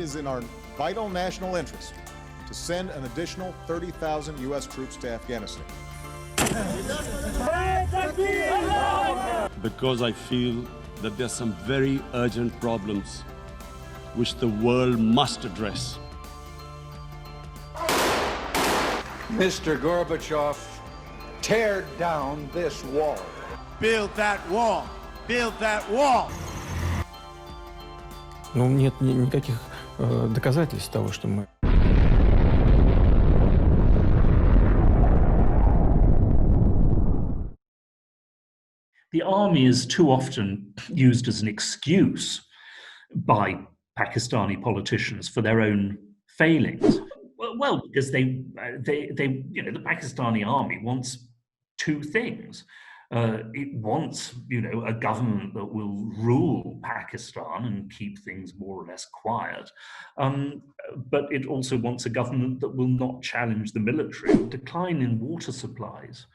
is in our vital national interest to send an additional 30,000 U.S. troops to Afghanistan. Because I feel that there are some very urgent problems which the world must address. Mr. Gorbachev, tear down this wall. Build that wall. Build that wall. Ну, нет никаких доказательств того, что мы... The army is too often used as an excuse by Pakistani politicians for their own failings. Well, because they the Pakistani army wants two things. It wants, a government that will rule Pakistan and keep things more or less quiet. But it also wants a government that will not challenge the military. Decline in water supplies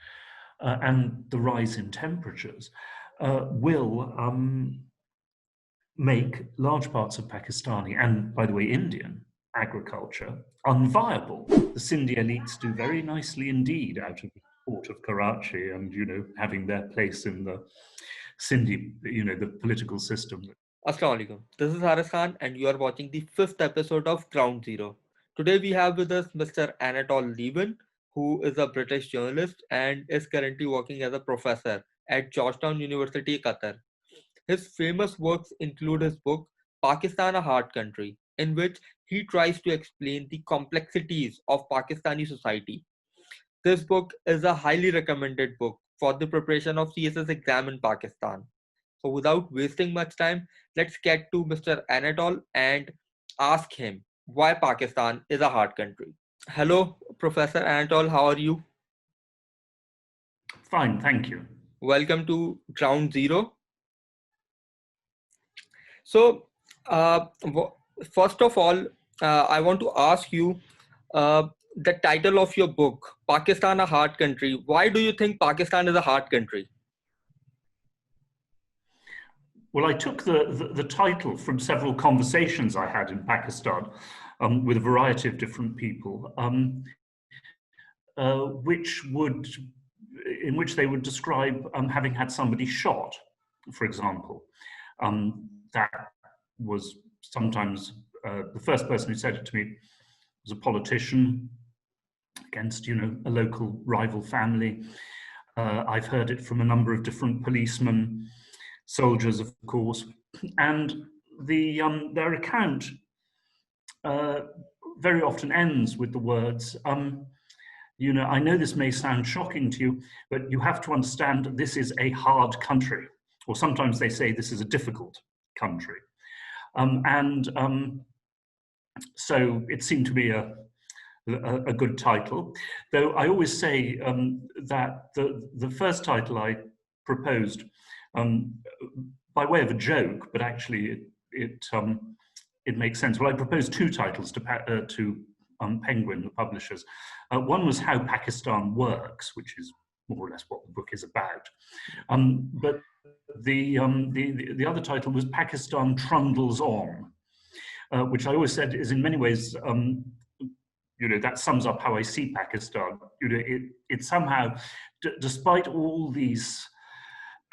and the rise in temperatures will make large parts of Pakistani, and by the way, Indian agriculture unviable. The Sindhi elites do very nicely indeed out of the port of Karachi and, having their place in the Sindhi, the political system. Assalamu alaikum. This is Haris Khan and you are watching the 5th episode of Ground Zero. Today we have with us Mr. Anatol Lieven, who is a British journalist and is currently working as a professor at Georgetown University, Qatar. His famous works include his book, Pakistan, a Hard Country, in which he tries to explain the complexities of Pakistani society. This book is a highly recommended book for the preparation of CSS exam in Pakistan. So without wasting much time, let's get to Mr. Anatol and ask him why Pakistan is a hard country. Hello, Professor Anatol, how are you? Fine, thank you. Welcome to Ground Zero. So, first of all, I want to ask you the title of your book, Pakistan, a Hard Country. Why do you think Pakistan is a hard country? Well, I took the title from several conversations I had in Pakistan with a variety of different people, in which they would describe having had somebody shot, for example. That was sometimes the first person who said it to me was a politician against, a local rival family. I've heard it from a number of different policemen, soldiers, of course, and their account very often ends with the words, I know this may sound shocking to you, but you have to understand that this is a hard country. Or sometimes they say this is a difficult country. So it seemed to be a good title, though I always say that the first title I proposed by way of a joke, but actually it makes sense. Well, I proposed two titles to Penguin, the publishers. One was How Pakistan Works, which is more or less what the book is about. But the other title was Pakistan Trundles On, which I always said is in many ways, that sums up how I see Pakistan. It somehow, despite all these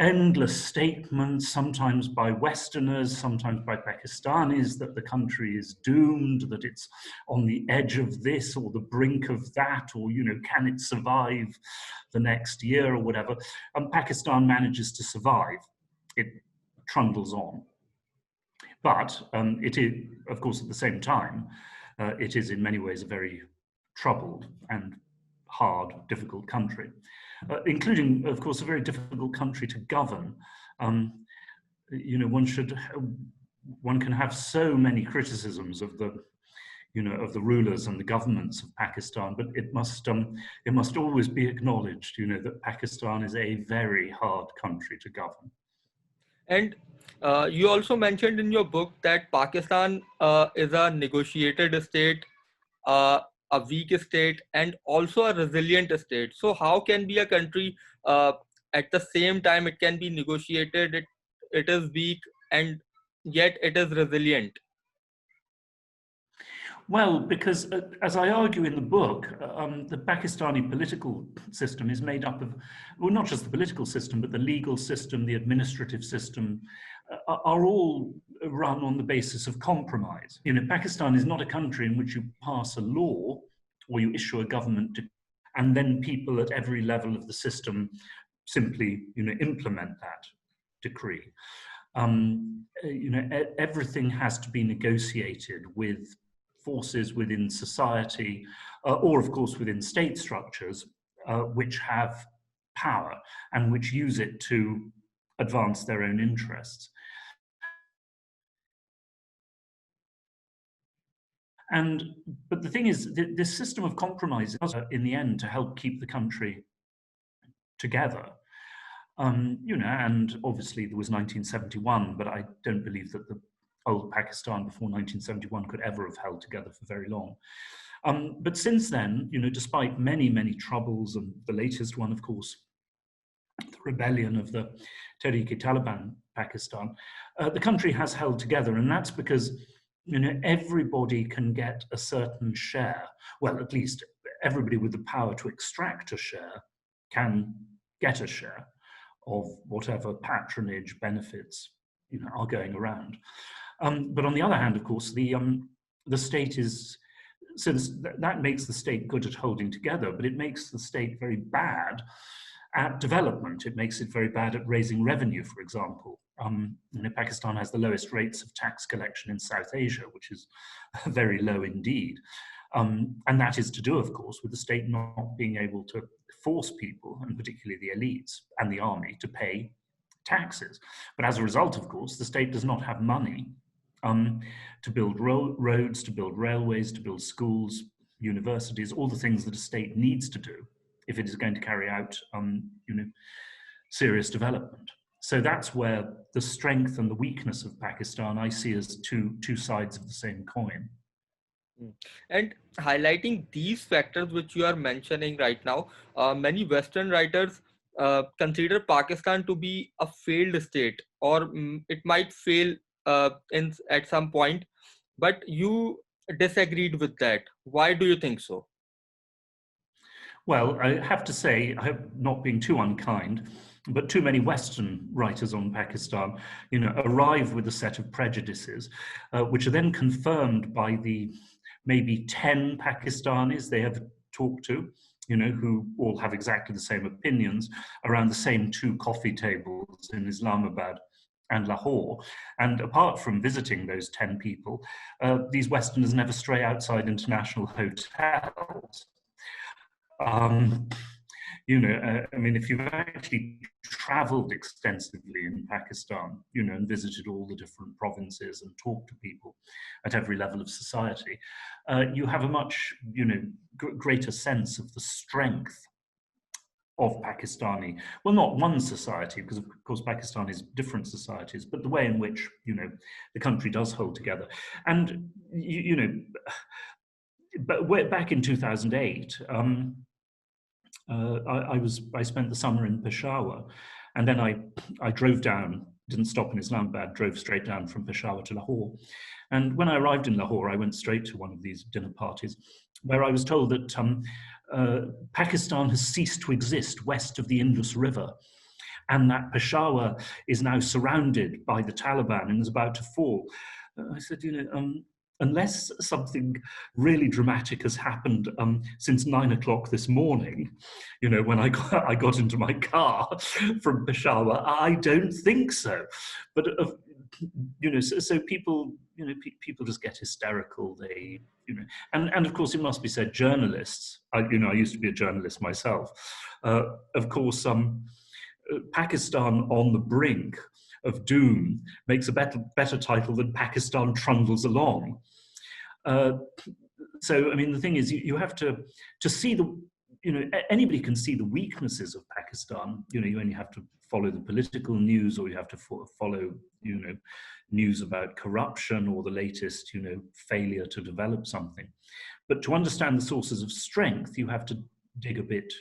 endless statements, sometimes by Westerners, sometimes by Pakistanis, that the country is doomed, that it's on the edge of this or the brink of that, or, can it survive the next year or whatever, Pakistan manages to survive. It trundles on. But it is, of course, at the same time, it is in many ways a very troubled and hard, difficult country. Including, of course, a very difficult country to govern. One can have so many criticisms of the rulers and the governments of Pakistan, but it must always be acknowledged, that Pakistan is a very hard country to govern. And you also mentioned in your book that Pakistan is a negotiated state, a weak state, and also a resilient state. So how can be a country at the same time it can be negotiated, it is weak, and yet it is resilient? Well, because as I argue in the book, the Pakistani political system is made up of, well, not just the political system, but the legal system, the administrative system, are all run on the basis of compromise. You know, Pakistan is not a country in which you pass a law or you issue a government and then people at every level of the system simply, you know, implement that decree. You know, everything has to be negotiated with forces within society, or of course within state structures, which have power and which use it to advance their own interests. But the thing is, this system of compromise is in the end to help keep the country together. You know, and obviously there was 1971, but I don't believe that the old Pakistan before 1971 could ever have held together for very long. But since then, you know, despite many, many troubles, and the latest one, of course, the rebellion of the Tehreek-e-Taliban Pakistan, the country has held together, and that's because, you know, everybody can get a certain share. Well, at least everybody with the power to extract a share can get a share of whatever patronage benefits, you know, are going around. But on the other hand, of course, the state is, so that makes the state good at holding together, but it makes the state very bad at development. It makes it very bad at raising revenue, for example. You know, Pakistan has the lowest rates of tax collection in South Asia, which is very low indeed. And that is to do, of course, with the state not being able to force people, and particularly the elites and the army, to pay taxes. But as a result, of course, the state does not have money to build roads, to build railways, to build schools, universities, all the things that a state needs to do if it is going to carry out, you know, serious development. So that's where the strength and the weakness of Pakistan I see as two sides of the same coin. And highlighting these factors which you are mentioning right now, many Western writers consider Pakistan to be a failed state, or it might fail at some point, but you disagreed with that. Why do you think so? Well, I have to say, I hope not being too unkind, but too many Western writers on Pakistan, you know, arrive with a set of prejudices, which are then confirmed by the maybe 10 Pakistanis they have talked to, you know, who all have exactly the same opinions around the same 2 coffee tables in Islamabad and Lahore. And apart from visiting those 10 people, these Westerners never stray outside international hotels. You know, I mean, if you've actually traveled extensively in Pakistan, you know, and visited all the different provinces and talked to people at every level of society, you have a much, you know, greater sense of the strength of Pakistani, well, not one society, because of course Pakistan is different societies, but the way in which, you know, the country does hold together. And, you know, but back in 2008, I spent the summer in Peshawar, and then I drove down, didn't stop in Islamabad, drove straight down from Peshawar to Lahore. And when I arrived in Lahore, I went straight to one of these dinner parties where I was told that Pakistan has ceased to exist west of the Indus River, and that Peshawar is now surrounded by the Taliban and is about to fall. I said, you know, unless something really dramatic has happened since 9 o'clock this morning, you know, when I got into my car from Peshawar, I don't think so. But, you know, so people, you know, people just get hysterical. They, you know, and of course it must be said, journalists, you know, I used to be a journalist myself. Of course, Pakistan on the brink of doom makes a better title than Pakistan trundles along. So, I mean, the thing is, you have to see the, you know, anybody can see the weaknesses of Pakistan. You know, you only have to follow the political news, or you have to follow, you know, news about corruption or the latest, you know, failure to develop something. But to understand the sources of strength, you have to dig a bit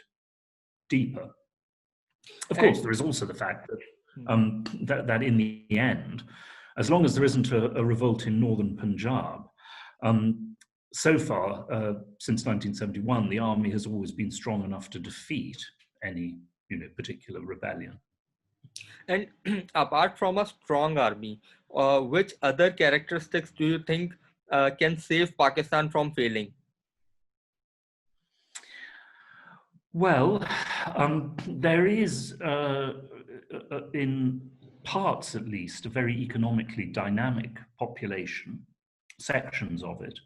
deeper. Of course, there is also the fact that that in the end, as long as there isn't a revolt in northern Punjab, so far, since 1971, the army has always been strong enough to defeat any particular rebellion. And apart from a strong army, which other characteristics do you think can save Pakistan from failing? Well, there is, in parts at least, a very economically dynamic population, sections of it.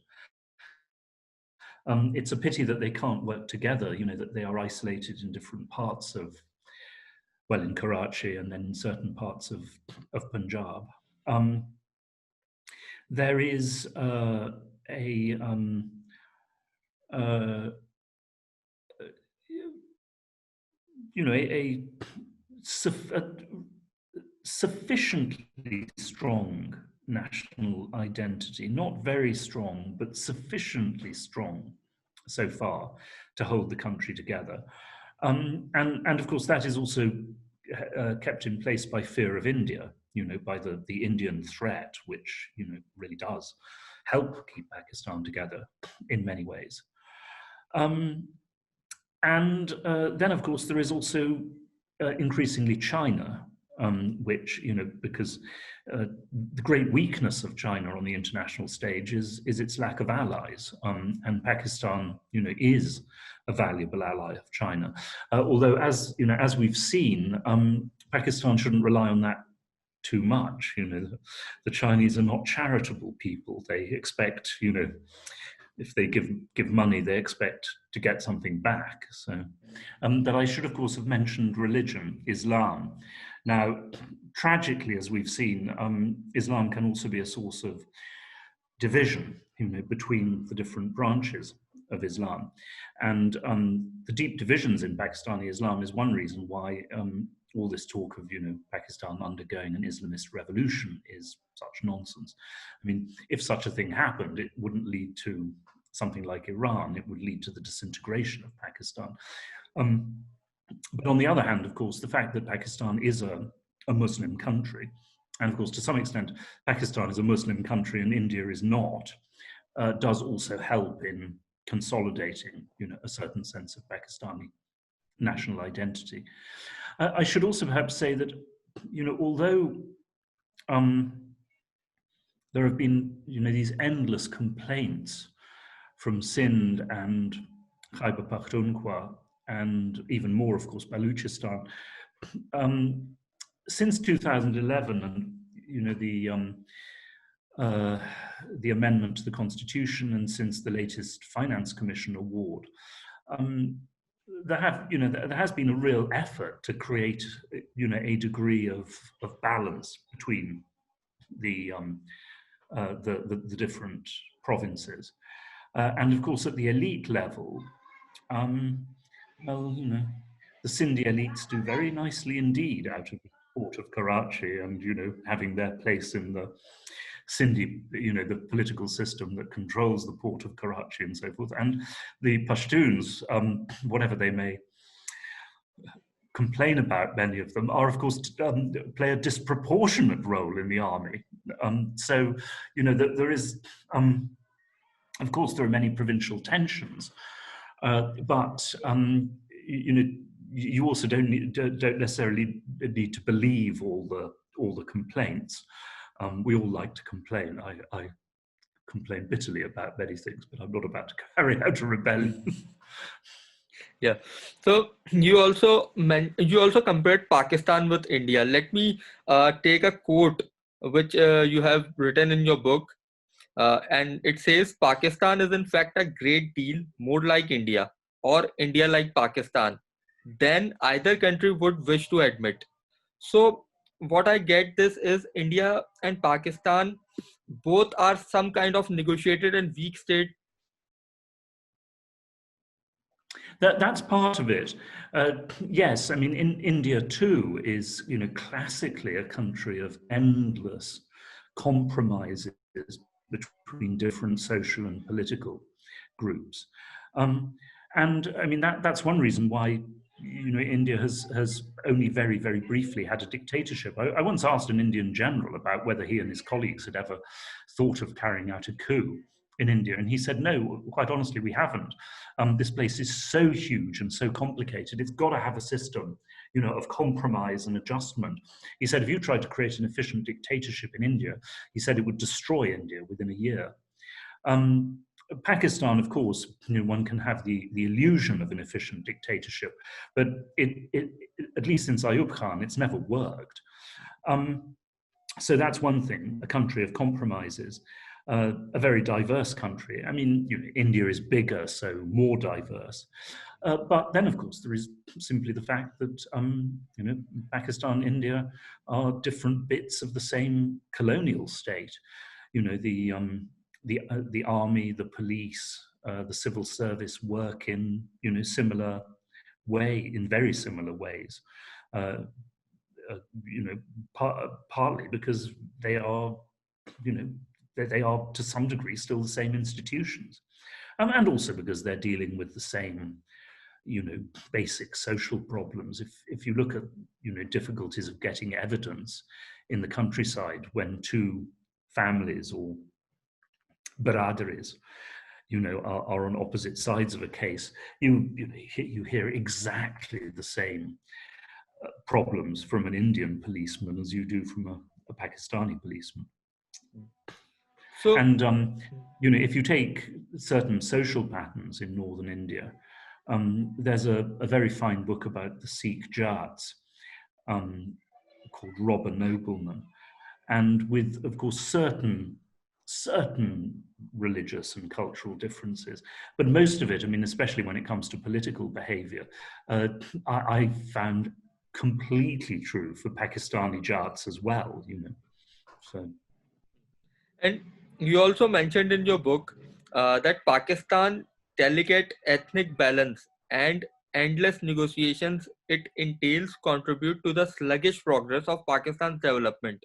It's a pity that they can't work together, that they are isolated in different parts of, well, in Karachi and then in certain parts of Punjab. There is a sufficiently strong national identity, not very strong, but sufficiently strong so far to hold the country together. And of course, that is also kept in place by fear of India, by the Indian threat, which, really does help keep Pakistan together in many ways. And then, of course, there is also increasingly China, which, because the great weakness of China on the international stage is its lack of allies. And Pakistan, is a valuable ally of China. Although, as we've seen, Pakistan shouldn't rely on that too much. The Chinese are not charitable people. They expect, if they give money, they expect to get something back. So, that I should, of course, have mentioned religion, Islam. Now, tragically, as we've seen, Islam can also be a source of division, between the different branches of Islam. And the deep divisions in Pakistani Islam is one reason why all this talk of, Pakistan undergoing an Islamist revolution is such nonsense. I mean, if such a thing happened, it wouldn't lead to something like Iran. It would lead to the disintegration of Pakistan. But on the other hand, of course, the fact that Pakistan is a Muslim country, and of course, to some extent, Pakistan is a Muslim country and India is not, does also help in consolidating, a certain sense of Pakistani national identity. I should also perhaps say that, although there have been, these endless complaints from Sindh and Khyber Pakhtunkhwa, and even more, of course, Baluchistan, since 2011, and the amendment to the Constitution, and since the latest Finance Commission award, there has been a real effort to create, a degree of balance between the different provinces, and of course at the elite level, well, the Sindhi elites do very nicely indeed out of the port of Karachi, and having their place in the Sindhi, the political system that controls the port of Karachi and so forth. And the Pashtuns, whatever they may complain about, many of them are, of course, play a disproportionate role in the army. So, there is, of course, there are many provincial tensions, but you also don't necessarily need to believe all the complaints. We all like to complain. I complain bitterly about many things, but I'm not about to carry out a rebellion. Yeah. So you also compared Pakistan with India. Let me take a quote which you have written in your book, and it says, "Pakistan is in fact a great deal more like India, or India like Pakistan, than either country would wish to admit." So what I get this is India and Pakistan both are some kind of negotiated and weak state. That's part of it. Yes, I mean, India too is, classically a country of endless compromises between different social and political groups. And I mean, that's one reason why, India has only very, very briefly had a dictatorship. I once asked an Indian general about whether he and his colleagues had ever thought of carrying out a coup. in India? And he said, no, quite honestly, we haven't. This place is so huge and so complicated. It's got to have a system, of compromise and adjustment. He said, if you tried to create an efficient dictatorship in India, he said it would destroy India within a year. Pakistan, of course, one can have the illusion of an efficient dictatorship, but it at least since Ayub Khan, it's never worked. So that's one thing, a country of compromises, a very diverse country. I mean, India is bigger, so more diverse. But then, of course, there is simply the fact that, Pakistan, India are different bits of the same colonial state. The army, the police, the civil service work in, in very similar ways. Partly because they are, they are to some degree still the same institutions, and also because they're dealing with the same, basic social problems. If you look at, difficulties of getting evidence in the countryside when two families or baradaris, are on opposite sides of a case, you hear exactly the same problems from an Indian policeman as you do from a Pakistani policeman. So, And if you take certain social patterns in northern India, there's a very fine book about the Sikh Jats called Robber Nobleman, and with, of course, certain religious and cultural differences, but most of it, especially when it comes to political behavior, I found completely true for Pakistani Jats as well, So. and you also mentioned in your book that Pakistan delicate ethnic balance and endless negotiations it entails contribute to the sluggish progress of Pakistan's development.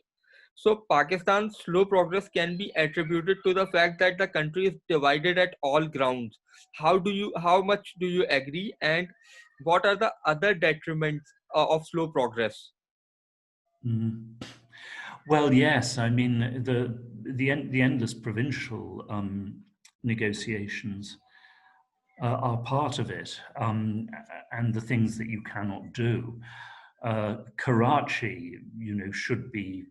So Pakistan's slow progress can be attributed to the fact that the country is divided at all grounds. How much do you agree, and what are the other detriments of slow progress? Mm-hmm. Well, yes. The endless provincial negotiations are part of it, and the things that you cannot do. Karachi, should be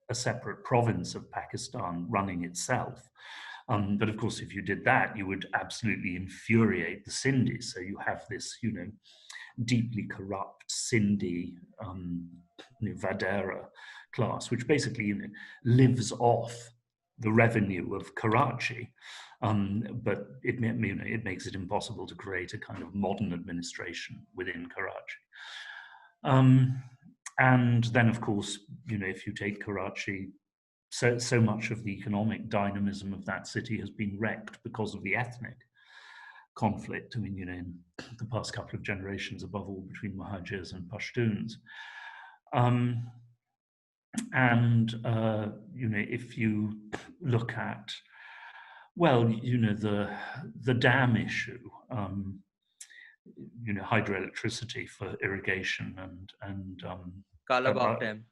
a separate province of Pakistan running itself. But of course, if you did that, you would absolutely infuriate the Sindhis. So you have this, deeply corrupt Sindhi, Vadera class, which basically, lives off the revenue of Karachi. But it makes it impossible to create a kind of modern administration within Karachi. And then, of course, if you take Karachi, so much of the economic dynamism of that city has been wrecked because of the ethnic conflict. In the past couple of generations, above all between Muhajirs and Pashtuns. If you look at, the dam issue, hydroelectricity for irrigation and Kalabagh Dam.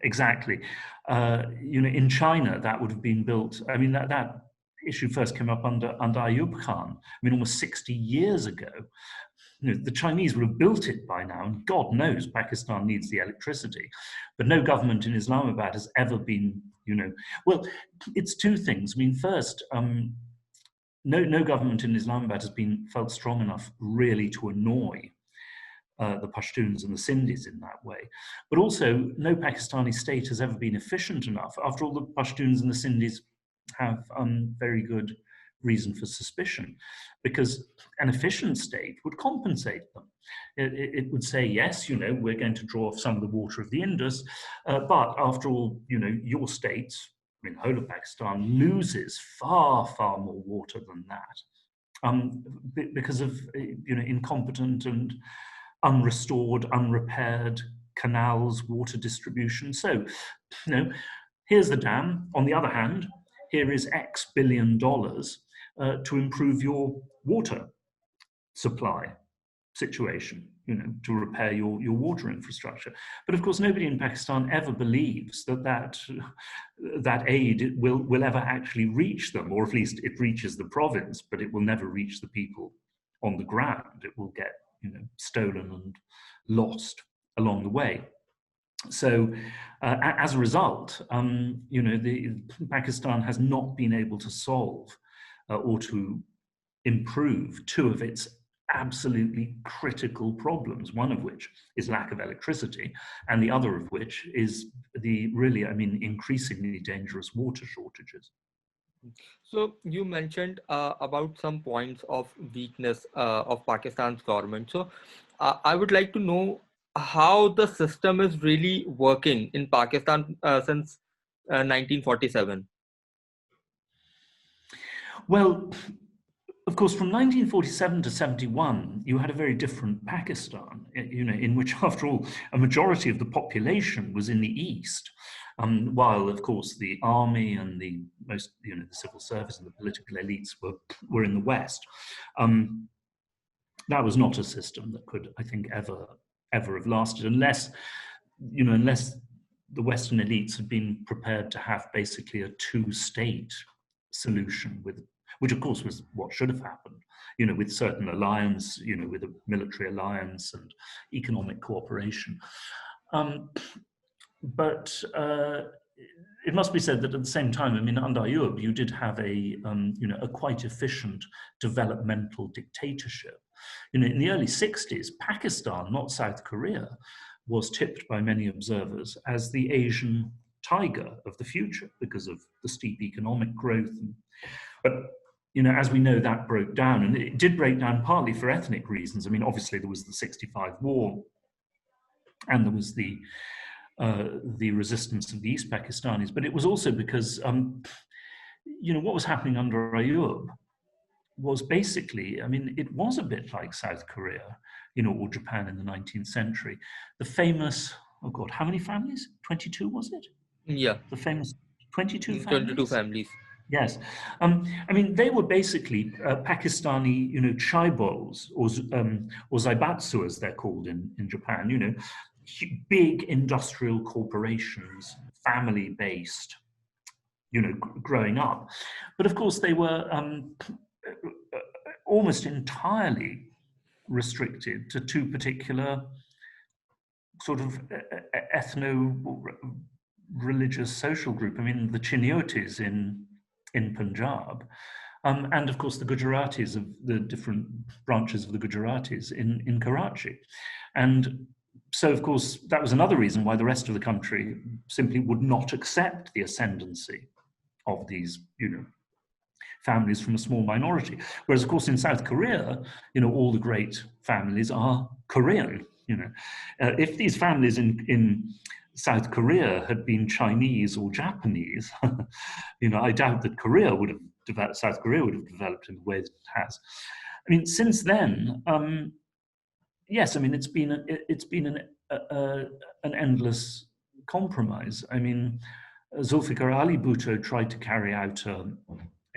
Exactly. In China, that would have been built. That issue first came up under Ayub Khan. Almost 60 years ago. The Chinese would have built it by now, and God knows Pakistan needs the electricity. But no government in Islamabad has ever been, well, it's two things. First, no government in Islamabad has been felt strong enough really to annoy the Pashtuns and the Sindhis in that way. But also, no Pakistani state has ever been efficient enough. After all, the Pashtuns and the Sindhis have very good reason for suspicion, because an efficient state would compensate them. It would say, yes, we're going to draw off some of the water of the Indus, but after all, your state, whole of Pakistan, loses far, far more water than that, because of incompetent and unrestored, unrepaired canals, water distribution. So, here's the dam. On the other hand, here is X billion dollars to improve your water supply situation. to repair your water infrastructure. But of course, nobody in Pakistan ever believes that aid will ever actually reach them, or at least it reaches the province, but it will never reach the people on the ground. It will get stolen and lost along the way. So as a result, Pakistan has not been able to solve or to improve two of its absolutely critical problems, one of which is lack of electricity, and the other of which is the really, increasingly dangerous water shortages. So you mentioned about some points of weakness of Pakistan's government. So I would like to know how the system is really working in Pakistan since 1947. Well, of course, from 1947 to 71, you had a very different Pakistan, in which, after all, a majority of the population was in the east, while, of course, the army and the civil service and the political elites were in the west. That was not a system that could, I think, ever have lasted, unless the Western elites had been prepared to have basically a two-state solution which of course was what should have happened, with certain alliance, with a military alliance and economic cooperation. But it must be said that at the same time, under Ayub, you did have a quite efficient developmental dictatorship. In the early 60s, Pakistan, not South Korea, was tipped by many observers as the Asian tiger of the future because of the steep economic growth. But as we know, that broke down, and it did break down partly for ethnic reasons. Obviously there was the 65 war, and there was the resistance of the East Pakistanis, but it was also because what was happening under Ayub was basically, it was a bit like South Korea, or Japan in the 19th century. The famous, oh God, how many families? 22, was it? Yeah. The famous 22 families? 22 families. Yes. They were basically Pakistani, chaebols, or zaibatsu, as they're called in Japan, big industrial corporations, family-based, growing up. But of course, they were almost entirely restricted to two particular sort of ethno-religious social group. The Chiniotis in Punjab, and of course the Gujaratis, of the different branches of the Gujaratis in Karachi. And so, of course, that was another reason why the rest of the country simply would not accept the ascendancy of these, families from a small minority. Whereas, of course, in South Korea, all the great families are Korean. If these families in South Korea had been Chinese or Japanese, I doubt that South Korea would have developed in the way that it has. Since then, yes, it's been an endless compromise. Zulfikar Ali Bhutto tried to carry out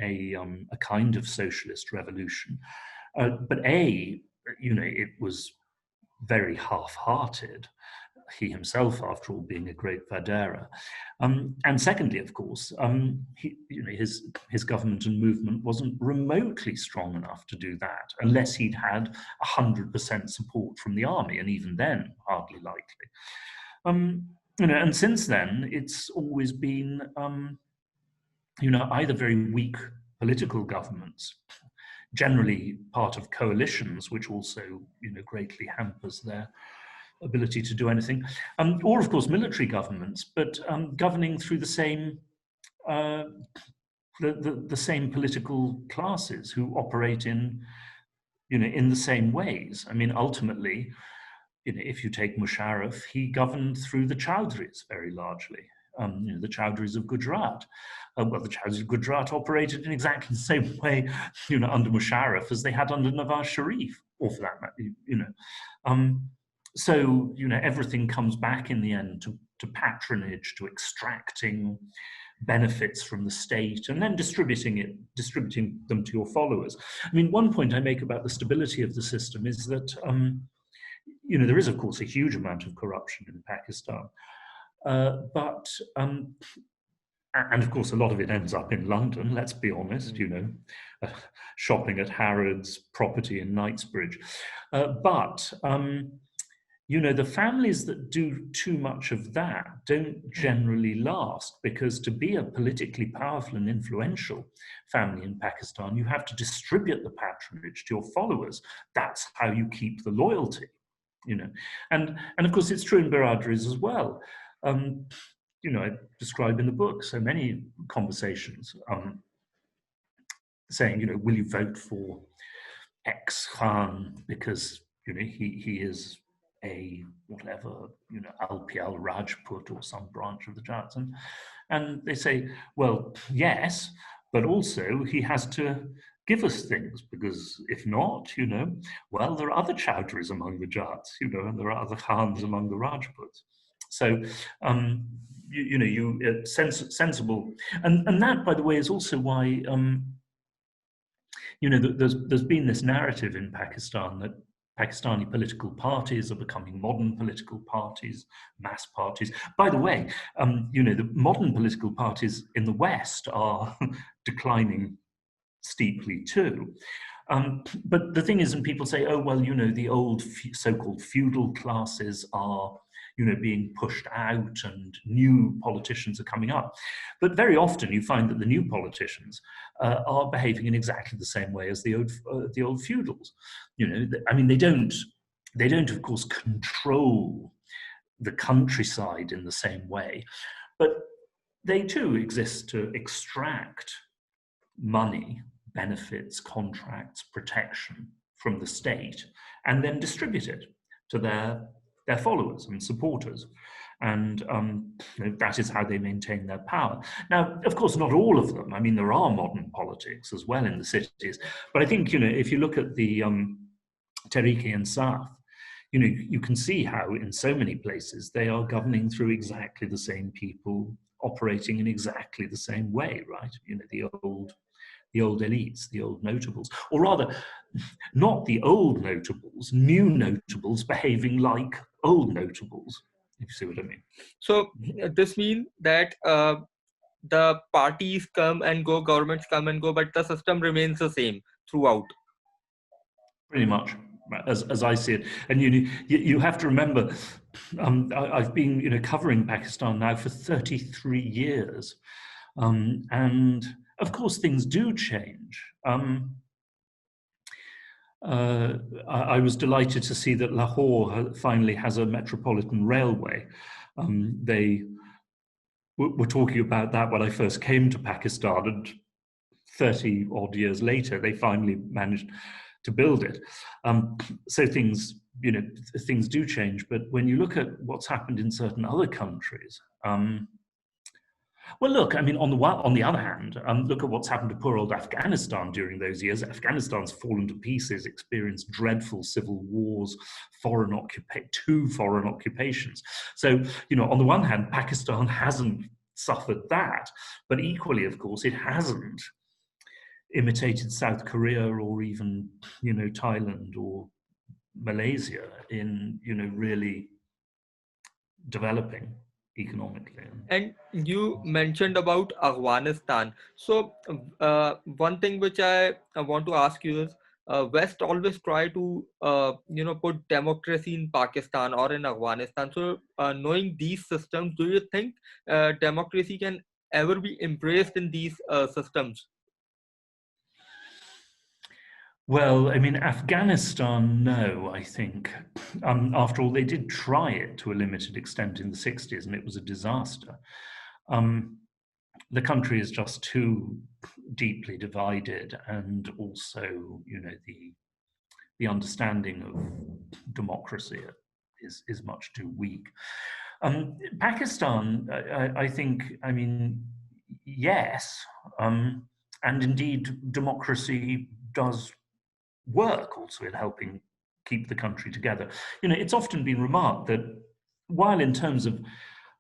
a kind of socialist revolution, but it was very half-hearted. He himself, after all, being a great Vadera. And secondly, of course, his government and movement wasn't remotely strong enough to do that, unless he'd had 100% support from the army, and even then, hardly likely. And since then, it's always been, either very weak political governments, generally part of coalitions, which also, greatly hampers their ability to do anything, or of course military governments, but governing through the same the same political classes who operate in the same ways. Ultimately, if you take Musharraf, he governed through the Chowdhuries very largely. The Chowdhuries of Gujarat. Well, the Chowdhuries of Gujarat operated in exactly the same way, under Musharraf as they had under Nawaz Sharif, or for that matter, So, everything comes back in the end to patronage, to extracting benefits from the state and then distributing them to your followers. One point I make about the stability of the system is that, there is, of course, a huge amount of corruption in Pakistan. And of course, a lot of it ends up in London, let's be honest, shopping at Harrods, property in Knightsbridge. The families that do too much of that don't generally last, because to be a politically powerful and influential family in Pakistan, you have to distribute the patronage to your followers. That's how you keep the loyalty, And of course, it's true in Biradris as well. I describe in the book so many conversations saying, will you vote for X Khan because he is a whatever, Alpial Rajput or some branch of the Jats, and they say, well, yes, but also he has to give us things, because if not, well, there are other Chowdhuries among the Jats, and there are other Khans among the Rajputs. So, sensible, and that, by the way, is also why, there's been this narrative in Pakistan that Pakistani political parties are becoming modern political parties, mass parties. By the way, the modern political parties in the West are declining steeply too. But the thing is, and people say, oh, well, the old so-called feudal classes are, being pushed out and new politicians are coming up. But very often you find that the new politicians are behaving in exactly the same way as the old feudals. They don't, of course, control the countryside in the same way, but they too exist to extract money, benefits, contracts, protection from the state, and then distribute it to their followers and supporters. And that is how they maintain their power. Now, of course, not all of them. There are modern politics as well in the cities. But I think, if you look at the Tehreek-e-Insaf, you can see how in so many places they are governing through exactly the same people, operating in exactly the same way, right? The old elites, the old notables, or rather, not the old notables, new notables behaving like old notables, if you see what I mean. So this means that the parties come and go, governments come and go, but the system remains the same throughout. Pretty much, as I see it. And you have to remember, I've been covering Pakistan now for 33 years. And of course, things do change. I was delighted to see that Lahore finally has a metropolitan railway. They were talking about that when I first came to Pakistan, and 30 odd years later, they finally managed to build it. So things do change. But when you look at what's happened in certain other countries, well, look, on the other hand, look at what's happened to poor old Afghanistan during those years. Afghanistan's fallen to pieces, experienced dreadful civil wars, two foreign occupations. So, on the one hand, Pakistan hasn't suffered that, but equally, of course, it hasn't imitated South Korea or even, Thailand or Malaysia in, really developing economically. And you mentioned about Afghanistan. So one thing which I want to ask you is, West always try to put democracy in Pakistan or in Afghanistan. So knowing these systems, do you think democracy can ever be embraced in these systems? Well, Afghanistan, no, I think. After all, they did try it to a limited extent in the 60s, and it was a disaster. The country is just too deeply divided, and also, the understanding of democracy is much too weak. Pakistan, I think, yes, and indeed, democracy does work also in helping keep the country together. It's often been remarked that while in terms of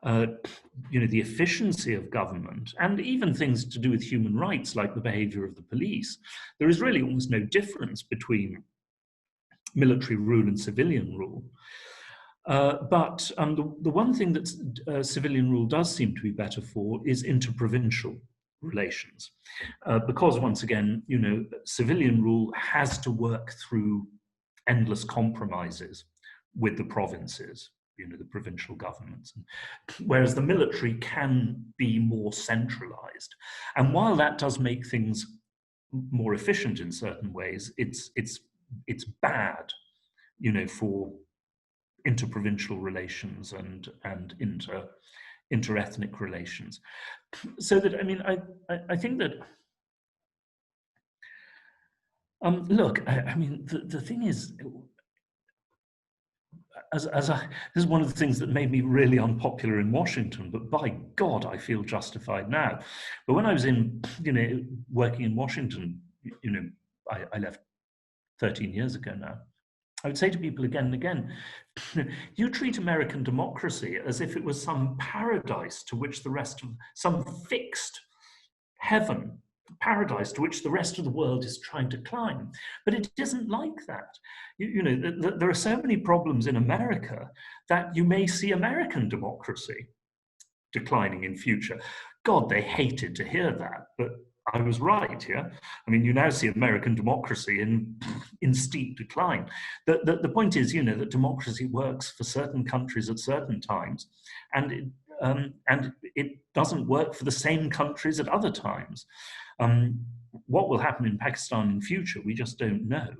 the efficiency of government and even things to do with human rights like the behavior of the police, there is really almost no difference between military rule and civilian rule. But the one thing that civilian rule does seem to be better for is interprovincial relations, because once again, civilian rule has to work through endless compromises with the provinces, the provincial governments, whereas the military can be more centralized. And while that does make things more efficient in certain ways, it's bad, for interprovincial relations and interethnic relations. So that, I think that, look, the thing is, this is one of the things that made me really unpopular in Washington, but by God, I feel justified now. But when I was working in Washington, I left 13 years ago now, I would say to people again and again, you treat American democracy as if it was some paradise to which some fixed heaven, paradise to which the rest of the world is trying to climb. But it isn't like that. There are so many problems in America that you may see American democracy declining in future. God, they hated to hear that, but I was right, yeah? You now see American democracy in steep decline. The point is, that democracy works for certain countries at certain times, and it doesn't work for the same countries at other times. What will happen in Pakistan in future, we just don't know.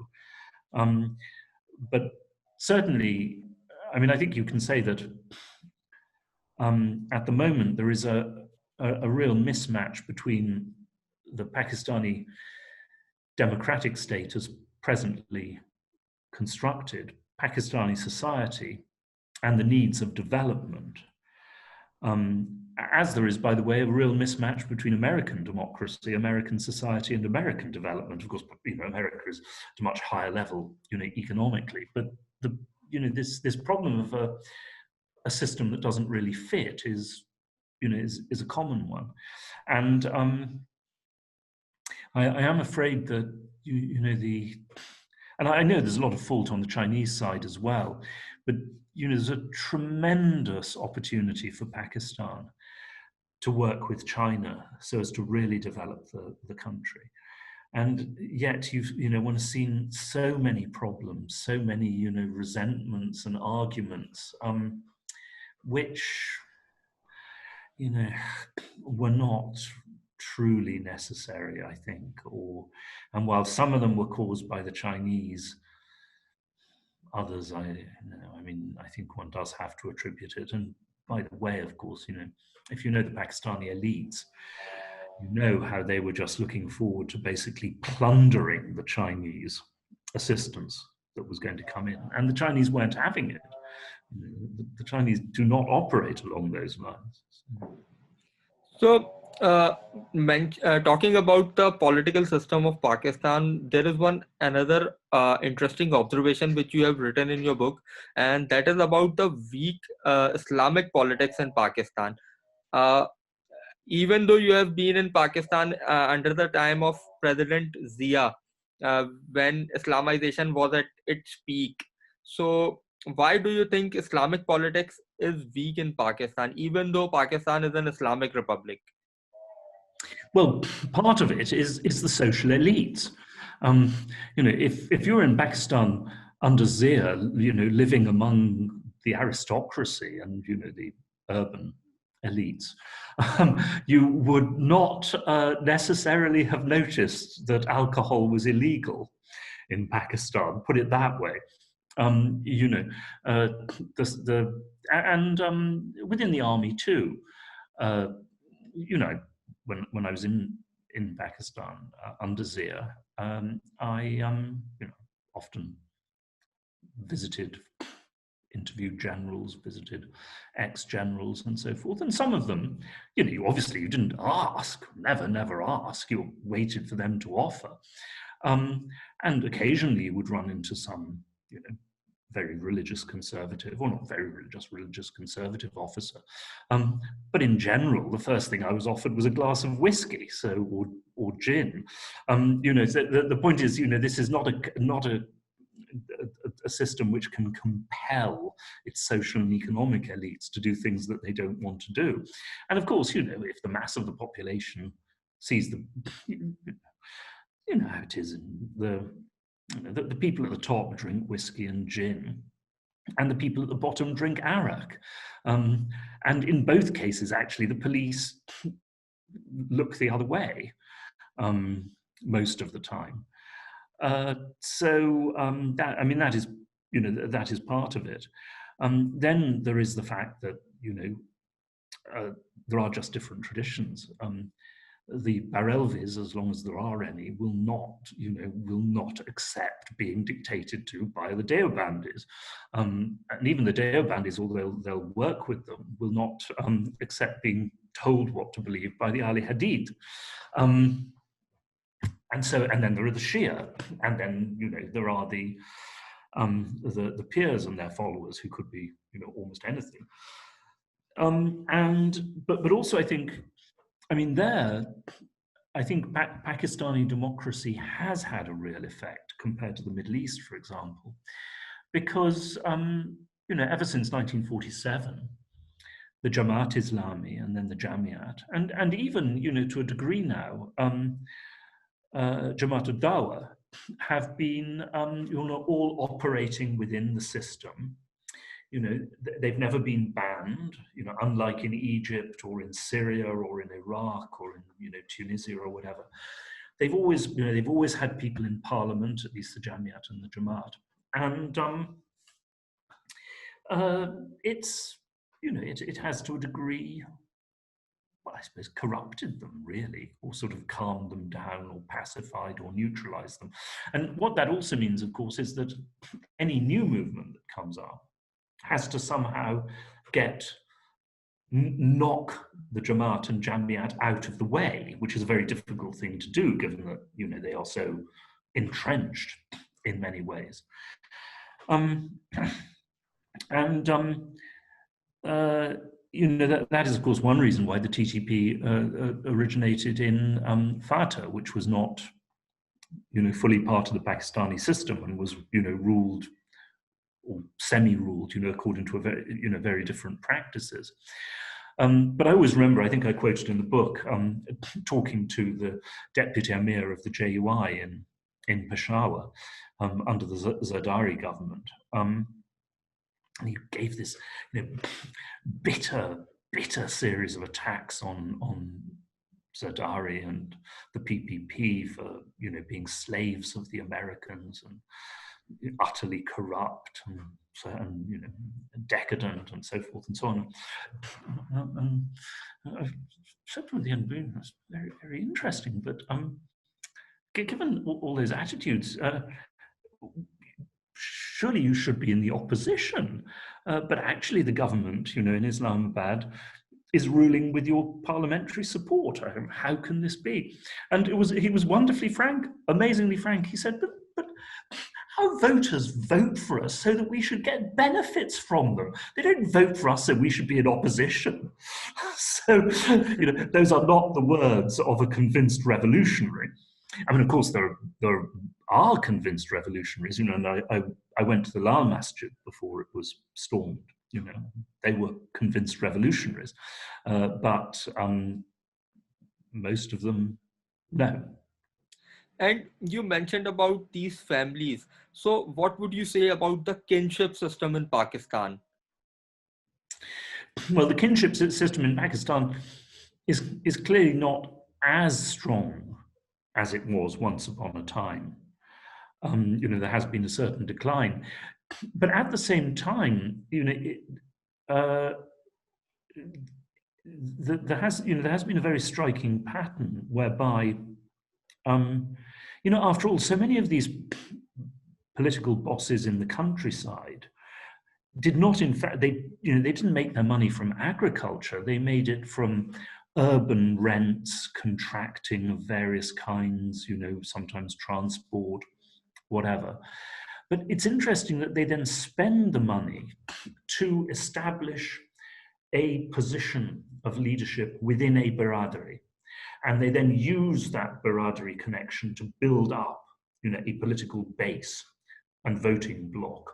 But certainly, I think you can say that at the moment there is a real mismatch between the Pakistani democratic state as presently constructed, Pakistani society, and the needs of development. As there is, by the way, a real mismatch between American democracy, American society, and American development. Of course, America is at a much higher level, economically. But this problem of a system that doesn't really fit is a common one, and I am afraid that and I know there's a lot of fault on the Chinese side as well, but there's a tremendous opportunity for Pakistan to work with China so as to really develop the country. And yet one has seen so many problems, so many resentments and arguments, which were not truly necessary, I think, and while some of them were caused by the Chinese, others, I think one does have to attribute it. And by the way, of course, if you know the Pakistani elites, how they were just looking forward to basically plundering the Chinese assistance that was going to come in, and the Chinese weren't having it. The Chinese do not operate along those lines. So, talking about the political system of Pakistan, there is another interesting observation which you have written in your book, and that is about the weak Islamic politics in Pakistan. Even though you have been in Pakistan under the time of President Zia, when Islamization was at its peak, so why do you think Islamic politics is weak in Pakistan, even though Pakistan is an Islamic republic? Well, part of it is the social elites. If you're in Pakistan under Zia, living among the aristocracy and the urban elites, you would not necessarily have noticed that alcohol was illegal in Pakistan. Put it that way. Within the army too, when I was in Pakistan under Zia, I often interviewed generals, visited ex-generals and so forth, and some of them, you obviously didn't ask, never ask, you waited for them to offer, and occasionally you would run into some very religious conservative, or not very religious conservative officer. But in general, the first thing I was offered was a glass of whiskey, or gin. So the point is, this is not a a system which can compel its social and economic elites to do things that they don't want to do. And of course, if the mass of the population sees how it is, the people at the top drink whiskey and gin, and the people at the bottom drink arak. And in both cases, actually, the police look the other way most of the time. That is, that is part of it. Then there is the fact that, there are just different traditions. The Barelvis, as long as there are any, will not accept being dictated to by the Deobandis. And even the Deobandis, although they'll work with them, will not accept being told what to believe by the Ali Hadid. And then there are the Shia, and then there are the peers and their followers who could be almost anything. But also I think Pakistani democracy has had a real effect compared to the Middle East, for example, because ever since 1947, the Jamaat Islami and then the Jamiat, and even to a degree now, Jamaat al-Dawa have been all operating within the system. They've never been banned, unlike in Egypt or in Syria or in Iraq or in Tunisia or whatever. They've always had people in parliament, at least the Jamiat and the Jamaat, and it has to a degree, well, I suppose, corrupted them really, or sort of calmed them down or pacified or neutralized them. And what that also means, of course, is that any new movement that comes up has to somehow knock the Jamaat and Jamiat out of the way, which is a very difficult thing to do, given that they are so entrenched in many ways. That is, of course, one reason why the TTP originated in FATA, which was not, fully part of the Pakistani system and was, ruled or semi-ruled, according to very different practices. But I always remember, I think I quoted in the book, talking to the deputy emir of the JUI in Peshawar under the Zardari government. And he gave this bitter series of attacks on Zardari and the PPP for being slaves of the Americans and utterly corrupt and decadent and so forth and so on. And I said to him at the end, that's very, very interesting, but given all those attitudes, surely you should be in the opposition. But actually the government, in Islamabad, is ruling with your parliamentary support. How can this be? And he was wonderfully frank, amazingly frank. He said, but our voters vote for us so that we should get benefits from them. They don't vote for us so we should be in opposition. So, those are not the words of a convinced revolutionary. I mean, of course, there are convinced revolutionaries, and I went to the Lal Masjid before it was stormed. They were convinced revolutionaries, but most of them, no. And you mentioned about these families. So what would you say about the kinship system in Pakistan? Well, the kinship system in Pakistan is clearly not as strong as it was once upon a time. There has been a certain decline, but at the same time, there has been a very striking pattern whereby, after all, so many of these political bosses in the countryside did not, in fact, they didn't make their money from agriculture. They made it from urban rents, contracting of various kinds, sometimes transport, whatever. But it's interesting that they then spend the money to establish a position of leadership within a biradari. And they then use that biradari connection to build up, a political base and voting bloc.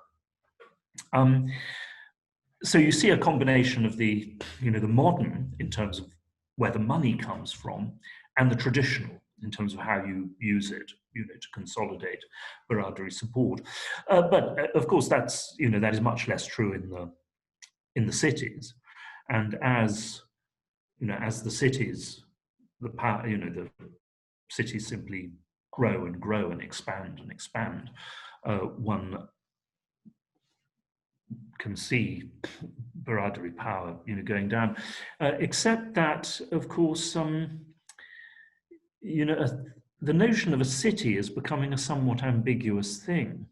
So you see a combination of the modern in terms of where the money comes from, and the traditional in terms of how you use it, to consolidate Baradari support. But of course, that is much less true in the cities, and as the cities, the cities simply grow and grow and expand and expand, one can see Baradari power, going down. Except that, of course, the notion of a city is becoming a somewhat ambiguous thing.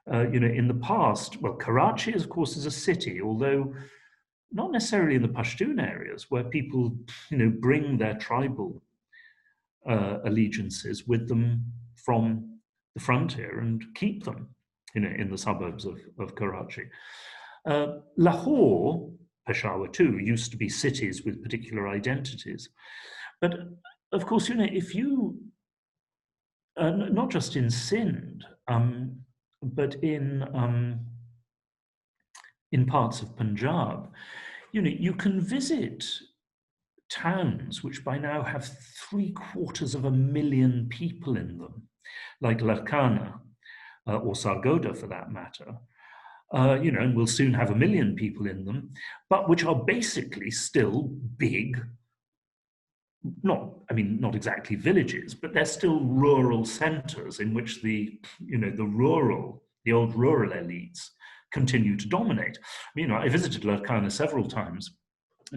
In the past, well, Karachi, of course, is a city, although not necessarily in the Pashtun areas where people, bring their tribal allegiances with them from the frontier and keep them, in the suburbs of Karachi. Lahore, Peshawar too, used to be cities with particular identities. But of course, if you, not just in Sindh, but in parts of Punjab, you can visit towns which by now have 750,000 people in them, like Larkana or Sargodha for that matter, and will soon have 1 million people in them, but which are basically still big, not exactly villages, but they're still rural centers in which the old rural elites continue to dominate. I visited Larkana several times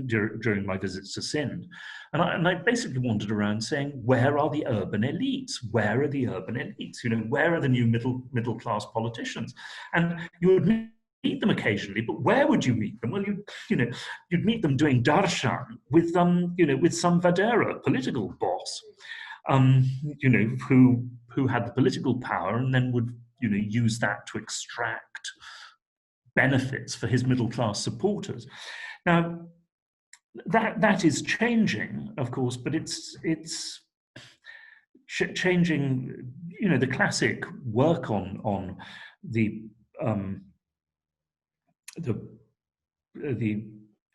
during my visits to Sindh, and I basically wandered around saying, where are the urban elites? Where are the urban elites? Where are the new middle class politicians? And you would meet them occasionally, but where would you meet them? Well, you'd meet them doing darshan with some Vadera political boss, who had the political power and then would use that to extract benefits for his middle class supporters. Now, that is changing, of course, but it's changing. The classic work on the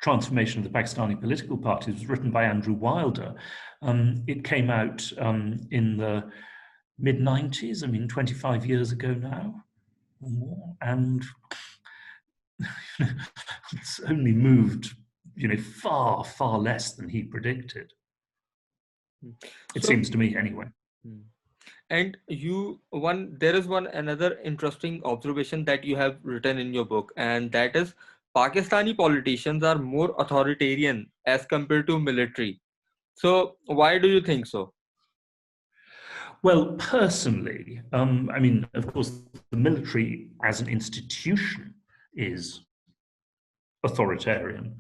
transformation of the Pakistani political parties was written by Andrew Wilder. It came out in the mid-90s, 25 years ago now, or more, and it's only moved far, far less than he predicted. It seems to me, anyway. And there is another interesting observation that you have written in your book, and that is Pakistani politicians are more authoritarian as compared to military. So why do you think so? Well, personally, of course, the military as an institution is authoritarian.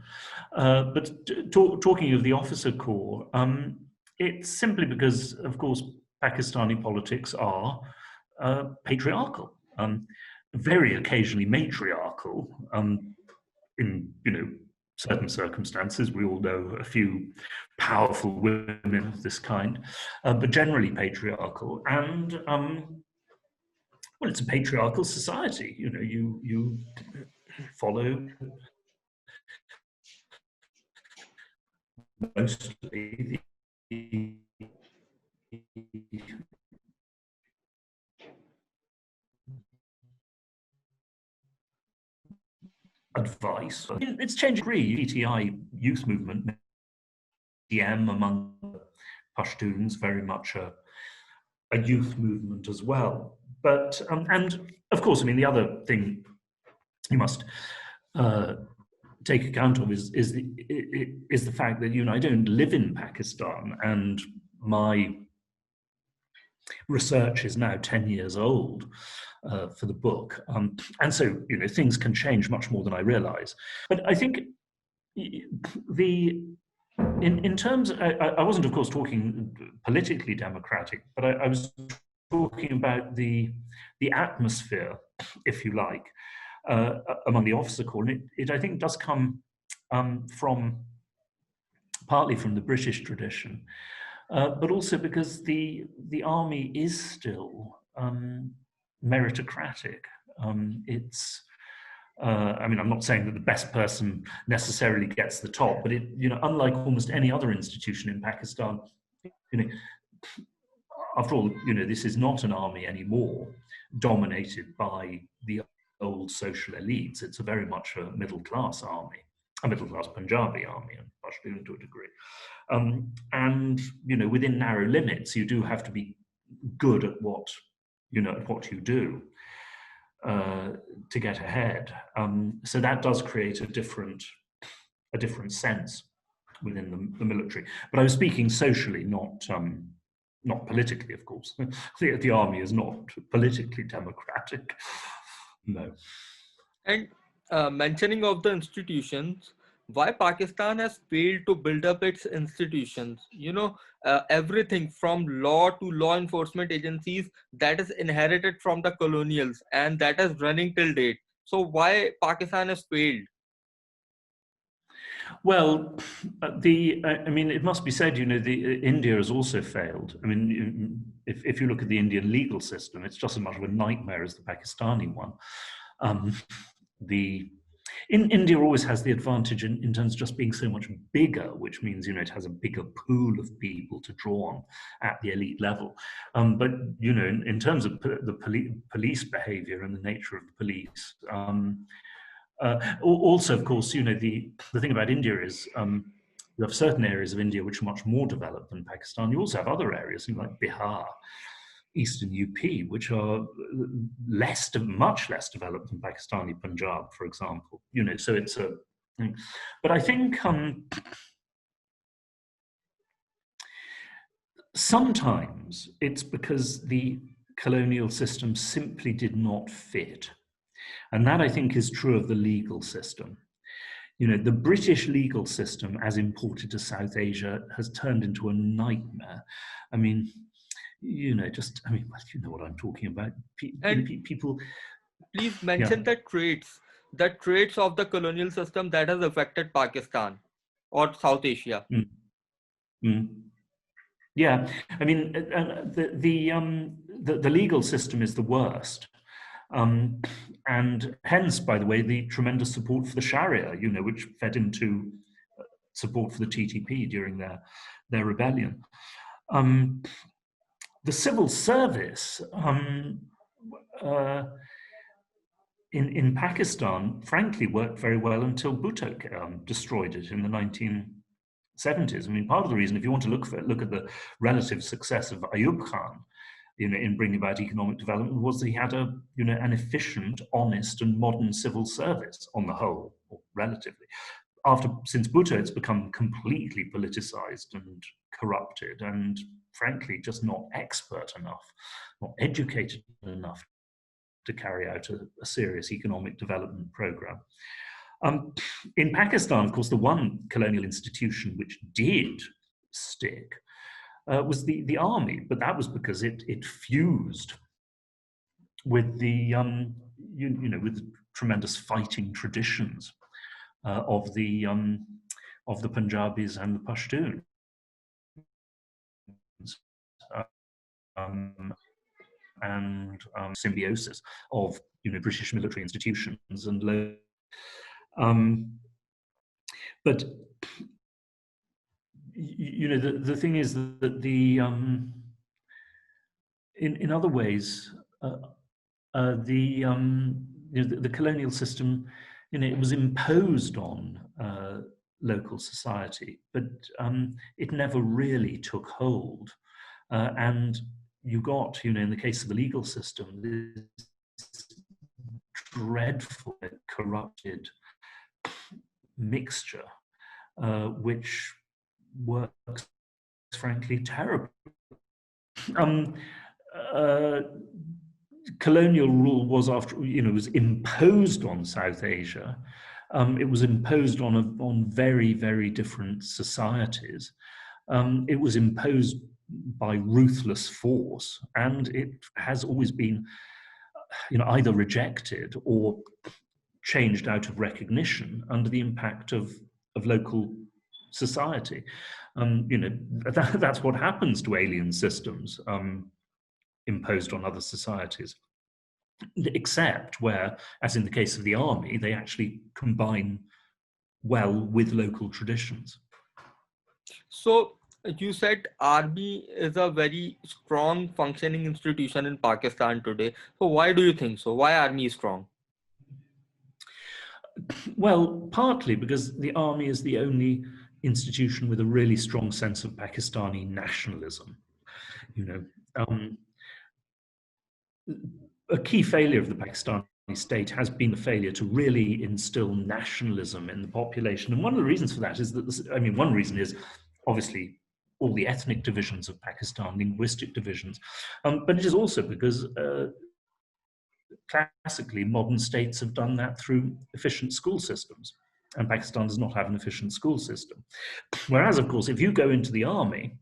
But talking of the officer corps, it's simply because, of course, Pakistani politics are patriarchal, very occasionally matriarchal. In certain circumstances, we all know a few powerful women of this kind, but generally patriarchal. And well, it's a patriarchal society. You follow mostly the advice. It's changed degree. PTI youth movement, DM among Pashtuns, very much a youth movement as well. But and of course, the other thing you must take account of is the fact that I don't live in Pakistan, and my research is now 10 years old for the book, and so things can change much more than I realize. But I think in terms, I wasn't, of course, talking politically democratic, but I was talking about the atmosphere, if you like, among the officer corps, and it I think does come partly from the British tradition, but also because the army is still meritocratic. I mean, I'm not saying that the best person necessarily gets the top, but unlike almost any other institution in Pakistan, after all, this is not an army anymore dominated by the old social elites. It's very much a middle-class army, a middle-class Punjabi army, and Pashtun to a degree. And within narrow limits, you do have to be good at what you do to get ahead. So that does create a different sense within the military. But I was speaking socially, not politically, of course. The army is not politically democratic. No. And mentioning of the institutions, why Pakistan has failed to build up its institutions, everything from law to law enforcement agencies that is inherited from the colonials and that is running till date. So why Pakistan has failed? Well, I mean, it must be said, India has also failed. I mean, if you look at the Indian legal system, it's just as much of a nightmare as the Pakistani one. India always has the advantage in terms of just being so much bigger, which means it has a bigger pool of people to draw on at the elite level. But in terms of the police behavior and the nature of the police, also, of course, the thing about India is you have certain areas of India which are much more developed than Pakistan. You also have other areas like Bihar, Eastern UP, which are much less developed than Pakistani Punjab, for example. So it's a thing. But I think sometimes it's because the colonial system simply did not fit. And that, I think, is true of the legal system. The British legal system, as imported to South Asia, has turned into a nightmare. I mean, you know what I'm talking about. People. Please mention the traits of the colonial system that has affected Pakistan or South Asia. Yeah, I mean, the legal system is the worst. And hence, by the way, the tremendous support for the Sharia, which fed into support for the TTP during their rebellion. The civil service in Pakistan, frankly, worked very well until Bhutto destroyed it in the 1970s. I mean, part of the reason, if you want to look at the relative success of Ayub Khan, in bringing about economic development, was that he had an efficient, honest, and modern civil service on the whole, or relatively. Since Bhutto, it's become completely politicized and corrupted, and frankly, just not expert enough, not educated enough to carry out a serious economic development program. In Pakistan, of course, the one colonial institution which did stick was the army, but that was because it fused with the with the tremendous fighting traditions of the Punjabis and the Pashtuns, and symbiosis of British military institutions and but the thing is that in other ways the colonial system, it was imposed on local society, but it never really took hold, and you got, in the case of the legal system, this dreadful, corrupted mixture, which works, frankly, terribly. Colonial rule was, was imposed on South Asia. It was imposed on very, very different societies. It was imposed by ruthless force, and it has always been, either rejected or changed out of recognition under the impact of local society. That's what happens to alien systems imposed on other societies. except where, as in the case of the army, they actually combine well with local traditions. So you said army is a very strong functioning institution in Pakistan today. So why do you think so? Why army is strong? Well, partly because the army is the only institution with a really strong sense of Pakistani nationalism. You know, a key failure of the Pakistani state has been the failure to really instill nationalism in the population. And one of the reasons for that is that, I mean, one reason is obviously all the ethnic divisions of Pakistan, linguistic divisions, but it is also because classically modern states have done that through efficient school systems. And Pakistan does not have an efficient school system. Whereas, of course, if you go into the army,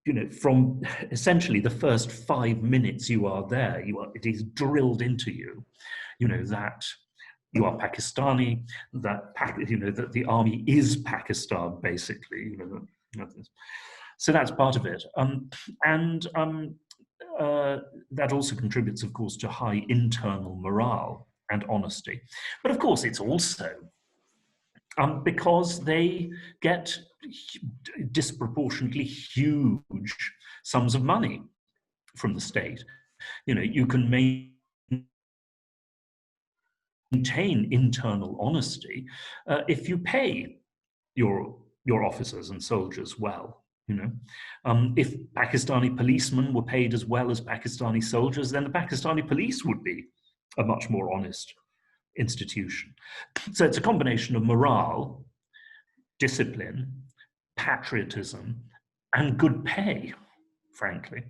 you know, from essentially the first 5 minutes you are there, it is drilled into you, you know, that you are Pakistani, that that the army is Pakistan, basically. So that's part of it, that also contributes, of course, to high internal morale and honesty. But of course, it's also because they get disproportionately huge sums of money from the state. You know, you can maintain internal honesty if you pay your officers and soldiers well. You know, if Pakistani policemen were paid as well as Pakistani soldiers, then the Pakistani police would be a much more honest institution. So it's a combination of morale, discipline, patriotism, and good pay, frankly.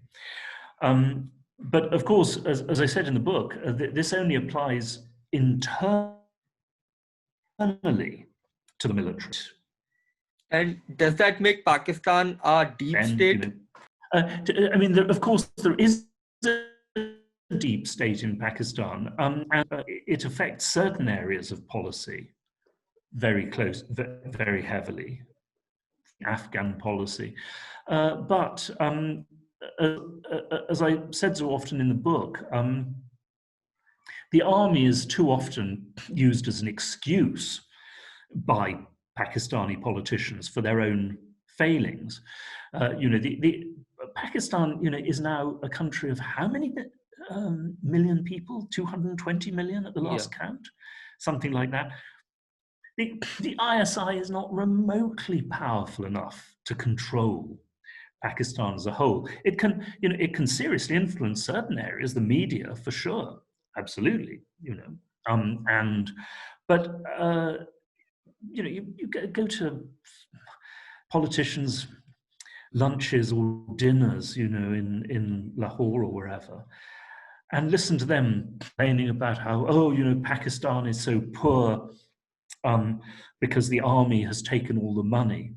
But of course, as I said in the book, this only applies internally to the military. And does that make Pakistan a deep state? You know, I mean, of course, there is a deep state in Pakistan, and it affects certain areas of policy very heavily. Afghan policy. But as I said so often in the book, the army is too often used as an excuse by Pakistani politicians for their own failings. You know, the Pakistan, you know, is now a country of how many million people? 220 million at the last count, something like that. The ISI is not remotely powerful enough to control Pakistan as a whole. It can, you know, it can seriously influence certain areas, the media for sure, absolutely, you know, but you know, you go to politicians' lunches or dinners, you know, in Lahore or wherever, and listen to them complaining about how, oh, you know, Pakistan is so poor because the army has taken all the money.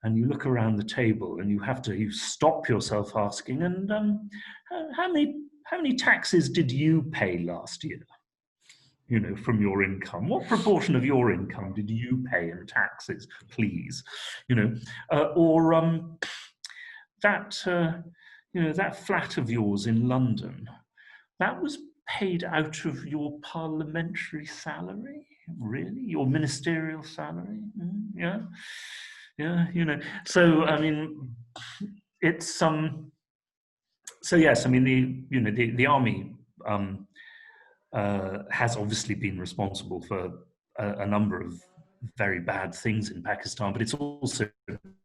And you look around the table and you stop yourself asking, and how many taxes did you pay last year? You know, from your income, what proportion of your income did you pay in taxes, please? You know, you know, that flat of yours in London, that was paid out of your parliamentary salary, really? Your ministerial salary? Yeah, you know. So I mean, it's so yes, I mean the army has obviously been responsible for a number of very bad things in Pakistan, but it's also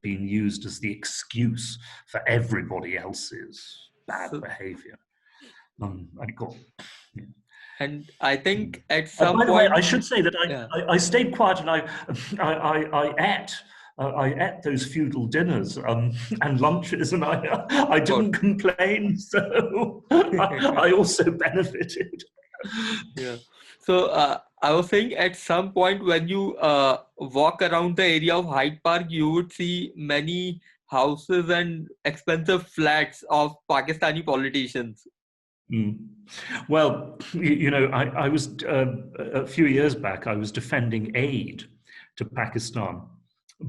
been used as the excuse for everybody else's bad behavior. And I think at some by the point, way, I should say that I stayed quiet and I ate those feudal dinners and lunches, and I didn't complain, so I also benefited. Yeah. So I was saying at some point when you walk around the area of Hyde Park, you would see many houses and expensive flats of Pakistani politicians. Well, you know, I was a few years back, I was defending aid to Pakistan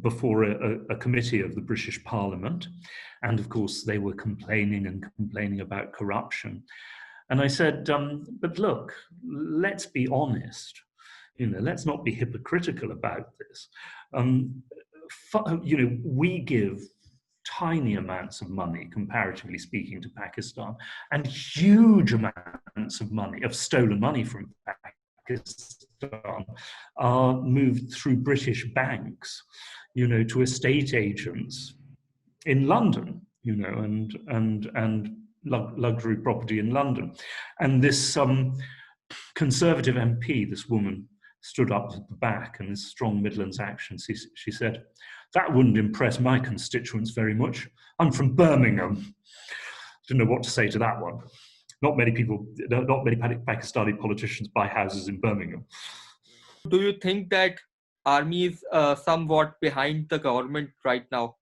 before a committee of the British Parliament. And of course, they were complaining about corruption. And I said, but look, let's be honest. Let's not be hypocritical about this. We give tiny amounts of money, comparatively speaking, to Pakistan, and huge amounts of money, of stolen money from Pakistan, are moved through British banks, to estate agents in London, and luxury property in London. And this Conservative MP, this woman, stood up at the back, and this strong Midlands accent, she said, "That wouldn't impress my constituents very much. I'm from Birmingham." Didn't know what to say to that one. Not many Pakistani politicians buy houses in Birmingham. Do you think that army is somewhat behind the government right now?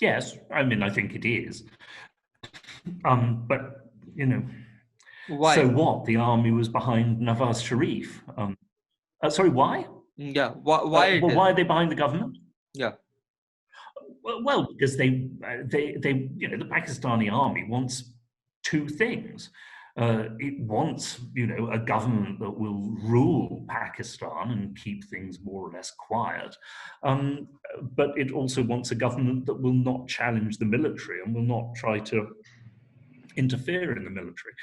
Yes, I think it is. But, Why? so what? The army was behind Nawaz Sharif. Sorry, why? Yeah, why? Why are they behind the government? Yeah. Well, because the Pakistani army wants two things. It wants, a government that will rule Pakistan and keep things more or less quiet. But it also wants a government that will not challenge the military and will not try to interfere in the military.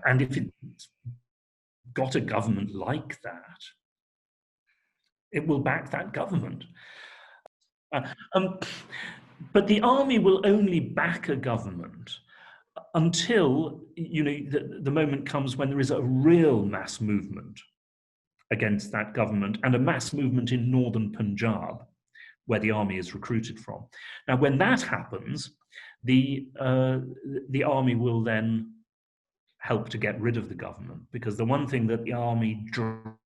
And if it's got a government like that, it will back that government. But the army will only back a government until the moment comes when there is a real mass movement against that government, and a mass movement in northern Punjab, where the army is recruited from. Now, when that happens, the army will then help to get rid of the government, because the one thing that the army dreads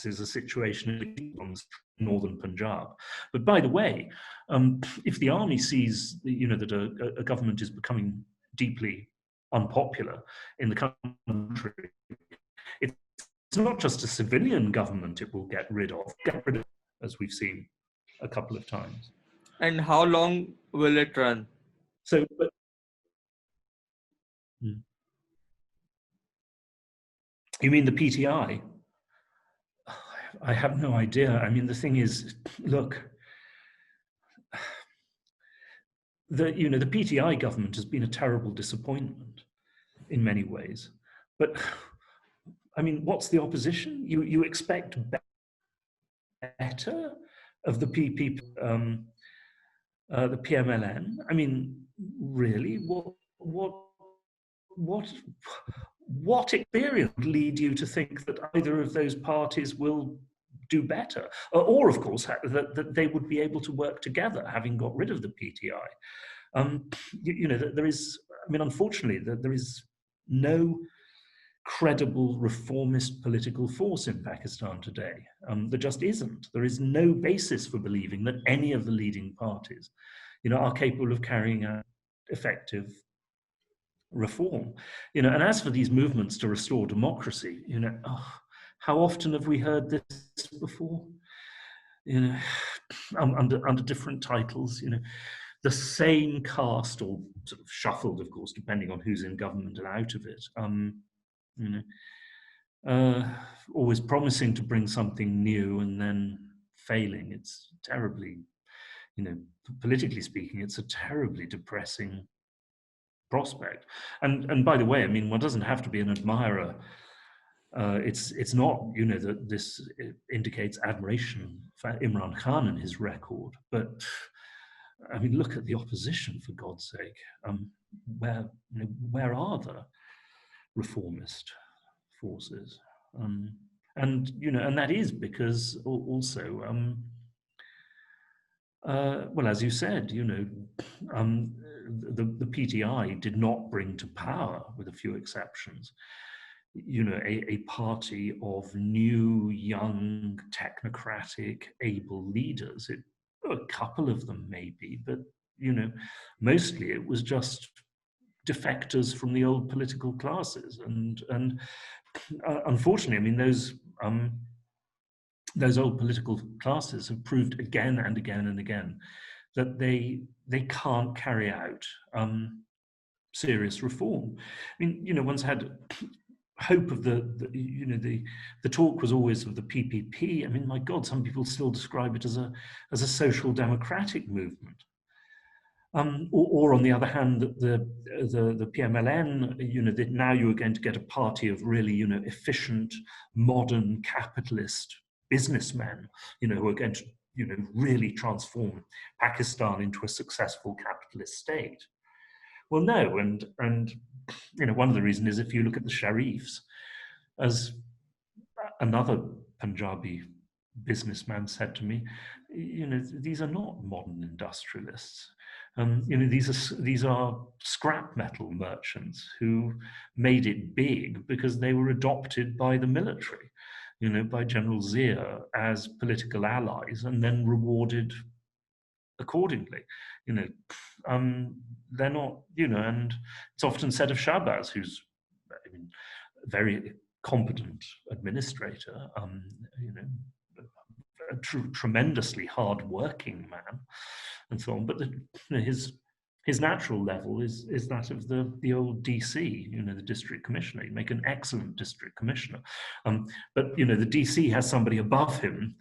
is a situation in northern Punjab. But by the way, if the army sees that a government is becoming deeply unpopular in the country, it's not just a civilian government it will get rid of, as we've seen a couple of times. And how long will it run? So, you mean the PTI? I have no idea. I mean, the thing is, look, the PTI government has been a terrible disappointment in many ways. But I mean, what's the opposition? You expect better of the the PMLN? I mean, really, what experience would lead you to think that either of those parties will do better, or of course that they would be able to work together, having got rid of the PTI? There is, unfortunately, there is no credible reformist political force in Pakistan today. There just isn't. There is no basis for believing that any of the leading parties, are capable of carrying out effective reform. And as for these movements to restore democracy, how often have we heard this before? Under different titles, the same cast, or sort of shuffled, of course, depending on who's in government and out of it. Always promising to bring something new and then failing. It's terribly, politically speaking, it's a terribly depressing prospect. And by the way, one doesn't have to be an admirer. It's not, that this indicates admiration for Imran Khan and his record, but look at the opposition, for God's sake. Where are the reformist forces? And that is because also, well, as you said, the PTI did not bring to power, with a few exceptions, a party of new, young, technocratic, able leaders. A couple of them maybe, but mostly it was just defectors from the old political classes, and unfortunately, those old political classes have proved again and again and again that they can't carry out serious reform. I mean, one's had hope of the talk was always of the PPP. I mean, my God, some people still describe it as a social democratic movement. Or on the other hand, the PMLN, that now you are going to get a party of really, efficient, modern, capitalist businessmen, who are going to, really transform Pakistan into a successful capitalist state. Well, no, and one of the reasons is if you look at the Sharifs, as another Punjabi businessman said to me, these are not modern industrialists. These are scrap metal merchants who made it big because they were adopted by the military, by General Zia as political allies, and then rewarded accordingly. They're not, and it's often said of Shahbaz, who's a very competent administrator, a tremendously hard-working man, and so on. But his natural level is that of the old DC, the district commissioner. He'd make an excellent district commissioner. But the DC has somebody above him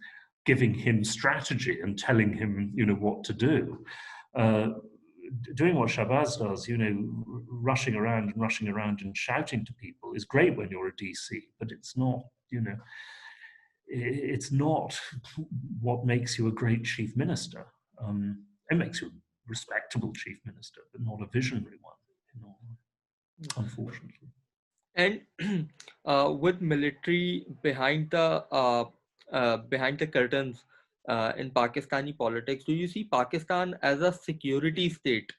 giving him strategy and telling him, what to do. Doing what Shahbaz does, rushing around and shouting to people is great when you're a DC, but it's not, it's not what makes you a great chief minister. It makes you a respectable chief minister, but not a visionary one, unfortunately. And with military behind the curtains in Pakistani politics, do you see Pakistan as a security state?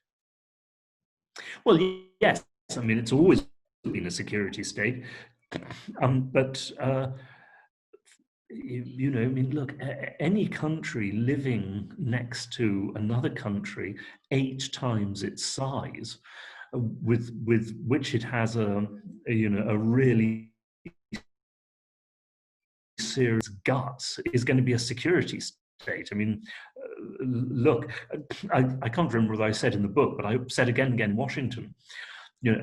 Well, yes. I mean, it's always been a security state, but I mean, look, any country living next to another country 8 times its size, with which it has a really serious guts, is going to be a security state. I mean, look, I can't remember what I said in the book, but I said again in Washington,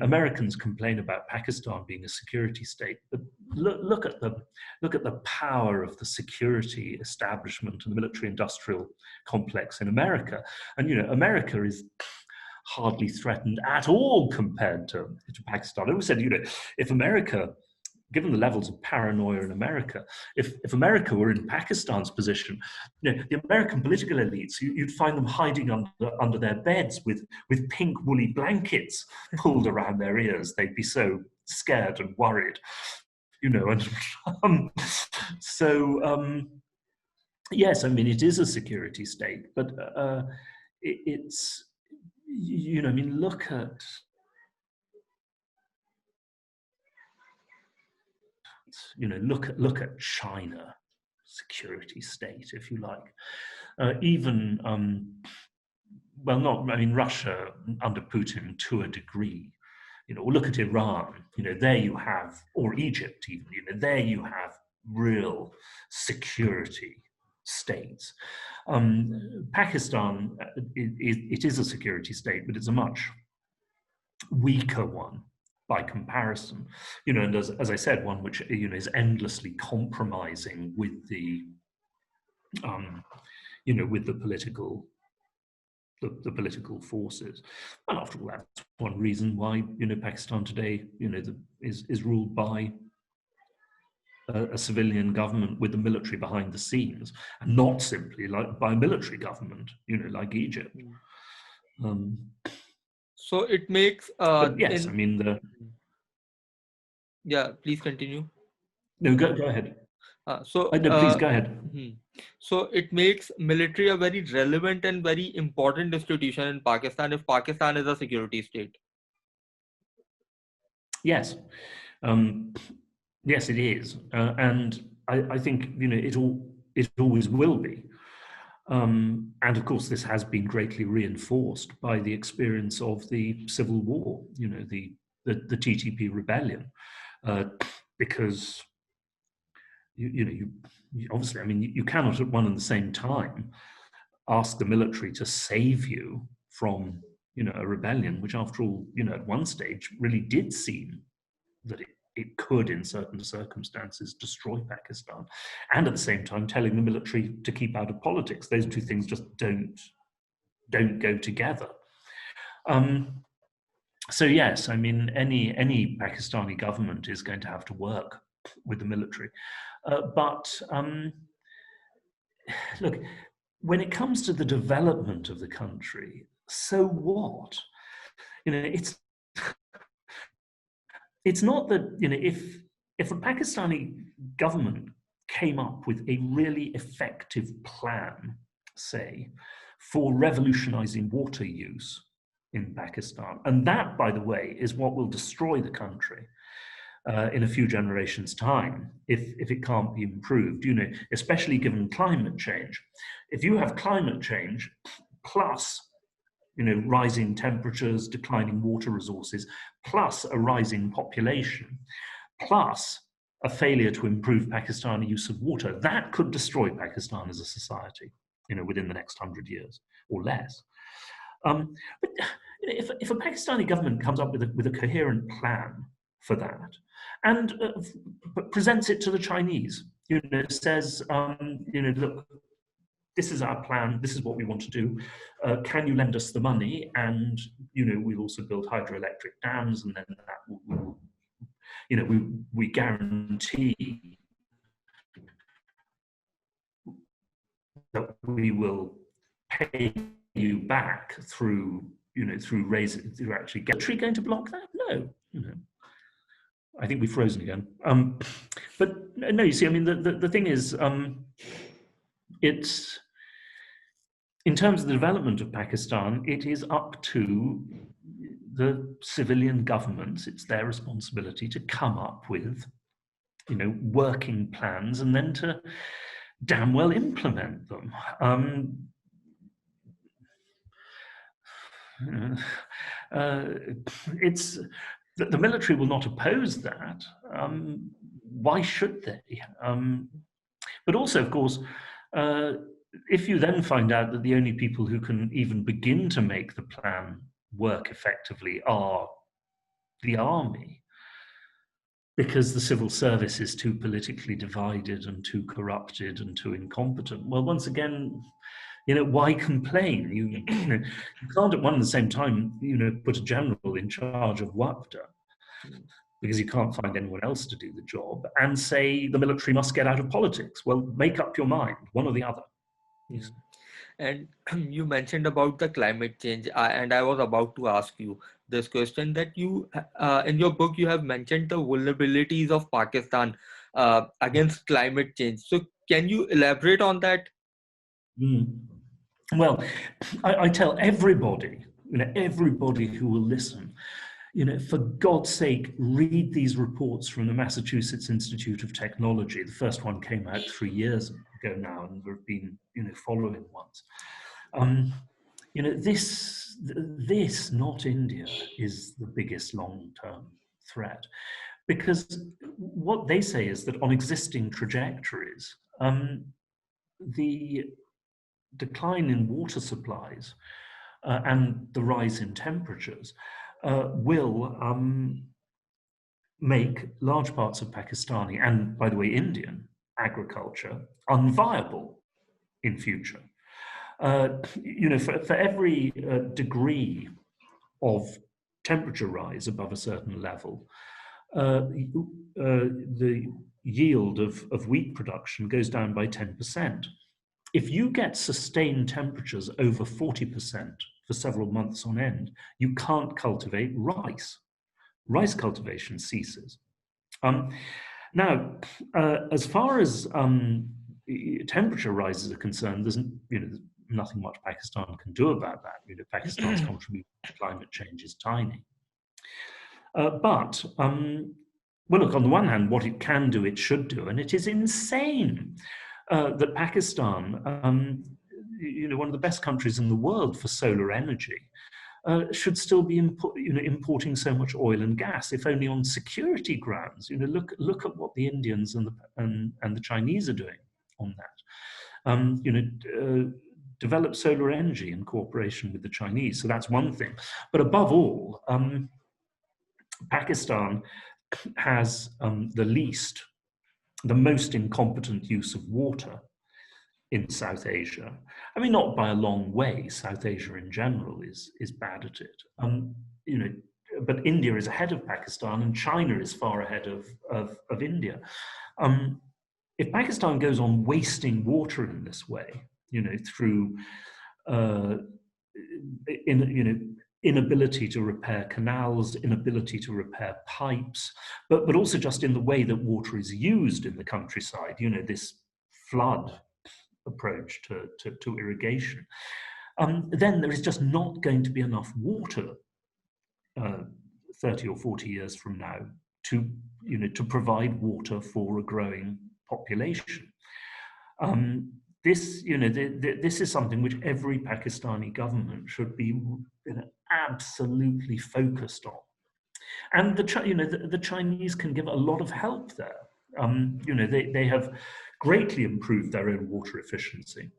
Americans complain about Pakistan being a security state, but look at the power of the security establishment and the military-industrial complex in America, and America is hardly threatened at all compared to Pakistan. I always said, if America, given the levels of paranoia in America, if America were in Pakistan's position, the American political elites, you'd find them hiding under their beds with pink woolly blankets pulled around their ears. They'd be so scared and worried, and yes, I mean, it is a security state, but it's, I mean, look at look at China, security state, if you like. Even Russia under Putin to a degree. Look at Iran. There you have, or Egypt even. There you have real security states. Pakistan, it is a security state, but it's a much weaker one by comparison, and as I said, one which is endlessly compromising with the with the political forces. And after all, that's one reason why Pakistan today is ruled by a civilian government with the military behind the scenes, and not simply like by a military government, like Egypt. So it makes yes, I mean yeah, please continue. No, go ahead. No, please go ahead. So it makes military a very relevant and very important institution in Pakistan if Pakistan is a security state. Yes, yes, it is, and I think it always will be. And of course, this has been greatly reinforced by the experience of the Civil War, the TTP rebellion, because you obviously, I mean, you cannot at one and the same time ask the military to save you from, a rebellion, which after all, at one stage really did seem that it could, in certain circumstances, destroy Pakistan, and at the same time telling the military to keep out of politics. Those two things just don't go together. So yes, I mean, any Pakistani government is going to have to work with the military. But look, when it comes to the development of the country, so what? It's not that, if a Pakistani government came up with a really effective plan, say, for revolutionizing water use in Pakistan, and that, by the way, is what will destroy the country in a few generations' time if it can't be improved, especially given climate change. If you have climate change plus rising temperatures, declining water resources, plus a rising population, plus a failure to improve Pakistani use of water, that could destroy Pakistan as a society, within the next 100 years or less. But if a Pakistani government comes up with a coherent plan for that and presents it to the Chinese, says, look, this is our plan, this is what we want to do. Can you lend us the money? And, we'll also build hydroelectric dams, and then that will we guarantee that we will pay you back through actually get. Are we going to block that? No. I think we've frozen again. But no, you see, I mean, the thing is, it's, in terms of the development of Pakistan, it is up to the civilian governments. It's their responsibility to come up with, working plans and then to damn well implement them. It's the military will not oppose that. Why should they? But also, of course, if you then find out that the only people who can even begin to make the plan work effectively are the army, because the civil service is too politically divided and too corrupted and too incompetent, well, once again, why complain? You can't at one and the same time, put a general in charge of WAPDA, because you can't find anyone else to do the job, and say the military must get out of politics. Well, make up your mind, one or the other. Yes. And you mentioned about the climate change, and I was about to ask you this question, that you, in your book, you have mentioned the vulnerabilities of Pakistan against climate change. So can you elaborate on that? Well, I tell everybody, everybody who will listen, for God's sake, read these reports from the Massachusetts Institute of Technology. The first one came out 3 years ago now, and there have been, following ones. This, not India, is the biggest long-term threat, because what they say is that on existing trajectories, the decline in water supplies and the rise in temperatures will make large parts of Pakistani, and by the way, Indian agriculture unviable in future. For every degree of temperature rise above a certain level, the yield of wheat production goes down by 10%. If you get sustained temperatures over 40% for several months on end, you can't cultivate rice. Rice cultivation ceases. Now, as far as temperature rises are concerned, there's nothing much Pakistan can do about that. Pakistan's contribution to climate change is tiny. But well, look, on the one hand, what it can do, it should do, and it is insane that Pakistan, one of the best countries in the world for solar energy, should still be importing so much oil and gas, if only on security grounds. Look at what the Indians and the Chinese are doing on that. develop solar energy in cooperation with the Chinese. So that's one thing. But above all, Pakistan has the most incompetent use of water in South Asia. I mean, not by a long way. South Asia in general is bad at it. But India is ahead of Pakistan, and China is far ahead of India. If Pakistan goes on wasting water in this way, through inability to repair canals, inability to repair pipes, but also just in the way that water is used in the countryside, this flood approach to irrigation, then there is just not going to be enough water 30 or 40 years from now to provide water for a growing population. This is something which every Pakistani government should be absolutely focused on, and the Chinese can give a lot of help there. They have greatly improved their own water efficiency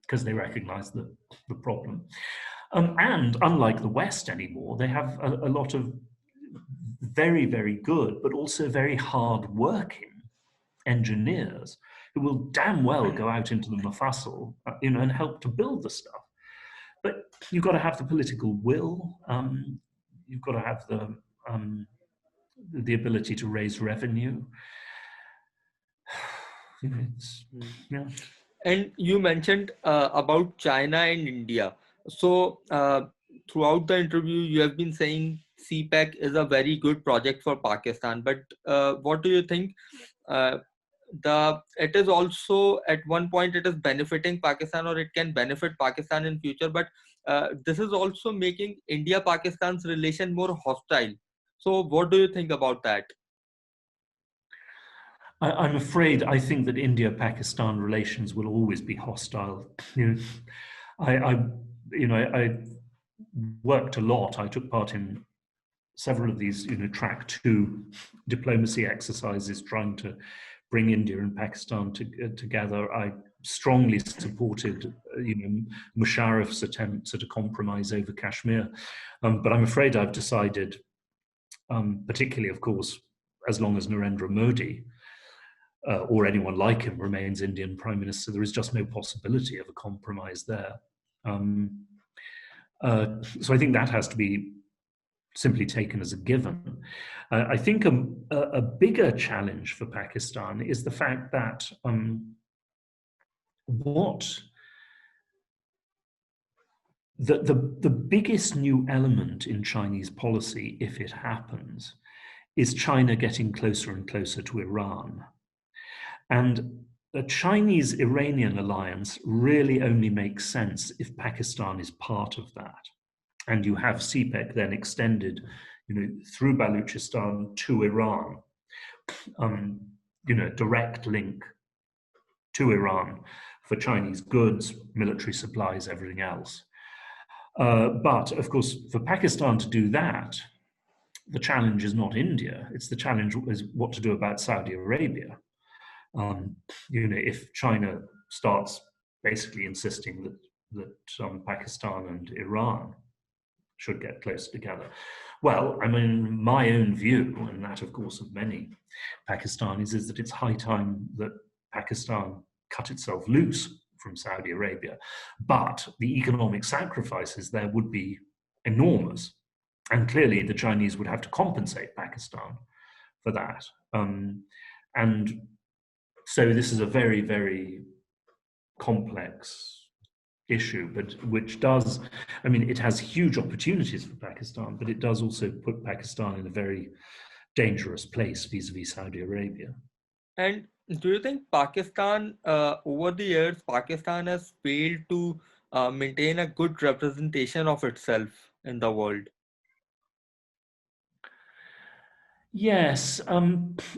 because they recognize the problem. And unlike the West anymore, they have a lot of very, very good, but also very hard-working engineers who will damn well go out into the Mufassil, and help to build the stuff. But you've got to have the political will. You've got to have the ability to raise revenue. Yeah. And you mentioned about China and India. So throughout the interview, you have been saying CPEC is a very good project for Pakistan. But what do you think? It is also at one point it is benefiting Pakistan, or it can benefit Pakistan in future. But this is also making India-Pakistan's relation more hostile. So what do you think about that? I'm afraid I think that India-Pakistan relations will always be hostile. I worked a lot. I took part in several of these, track 2 diplomacy exercises trying to bring India and Pakistan together. I strongly supported, Musharraf's attempts at a compromise over Kashmir. But I'm afraid I've decided, particularly, of course, as long as Narendra Modi or anyone like him remains Indian Prime Minister, there is just no possibility of a compromise there. So I think that has to be simply taken as a given. I think a bigger challenge for Pakistan is the fact that the biggest new element in Chinese policy, if it happens, is China getting closer and closer to Iran. And the Chinese-Iranian alliance really only makes sense if Pakistan is part of that. And you have CPEC then extended, through Baluchistan to Iran, direct link to Iran for Chinese goods, military supplies, everything else. But of course, for Pakistan to do that, the challenge is not India. It's the challenge is what to do about Saudi Arabia. If China starts basically insisting that Pakistan and Iran should get close together. Well, I mean, my own view, and that, of course, of many Pakistanis, is that it's high time that Pakistan cut itself loose from Saudi Arabia. But the economic sacrifices there would be enormous. And clearly, the Chinese would have to compensate Pakistan for that. And so this is a very, very complex issue, but which does, it has huge opportunities for Pakistan, but it does also put Pakistan in a very dangerous place vis-a-vis Saudi Arabia. And do you think Pakistan, over the years, Pakistan has failed to maintain a good representation of itself in the world? Yes,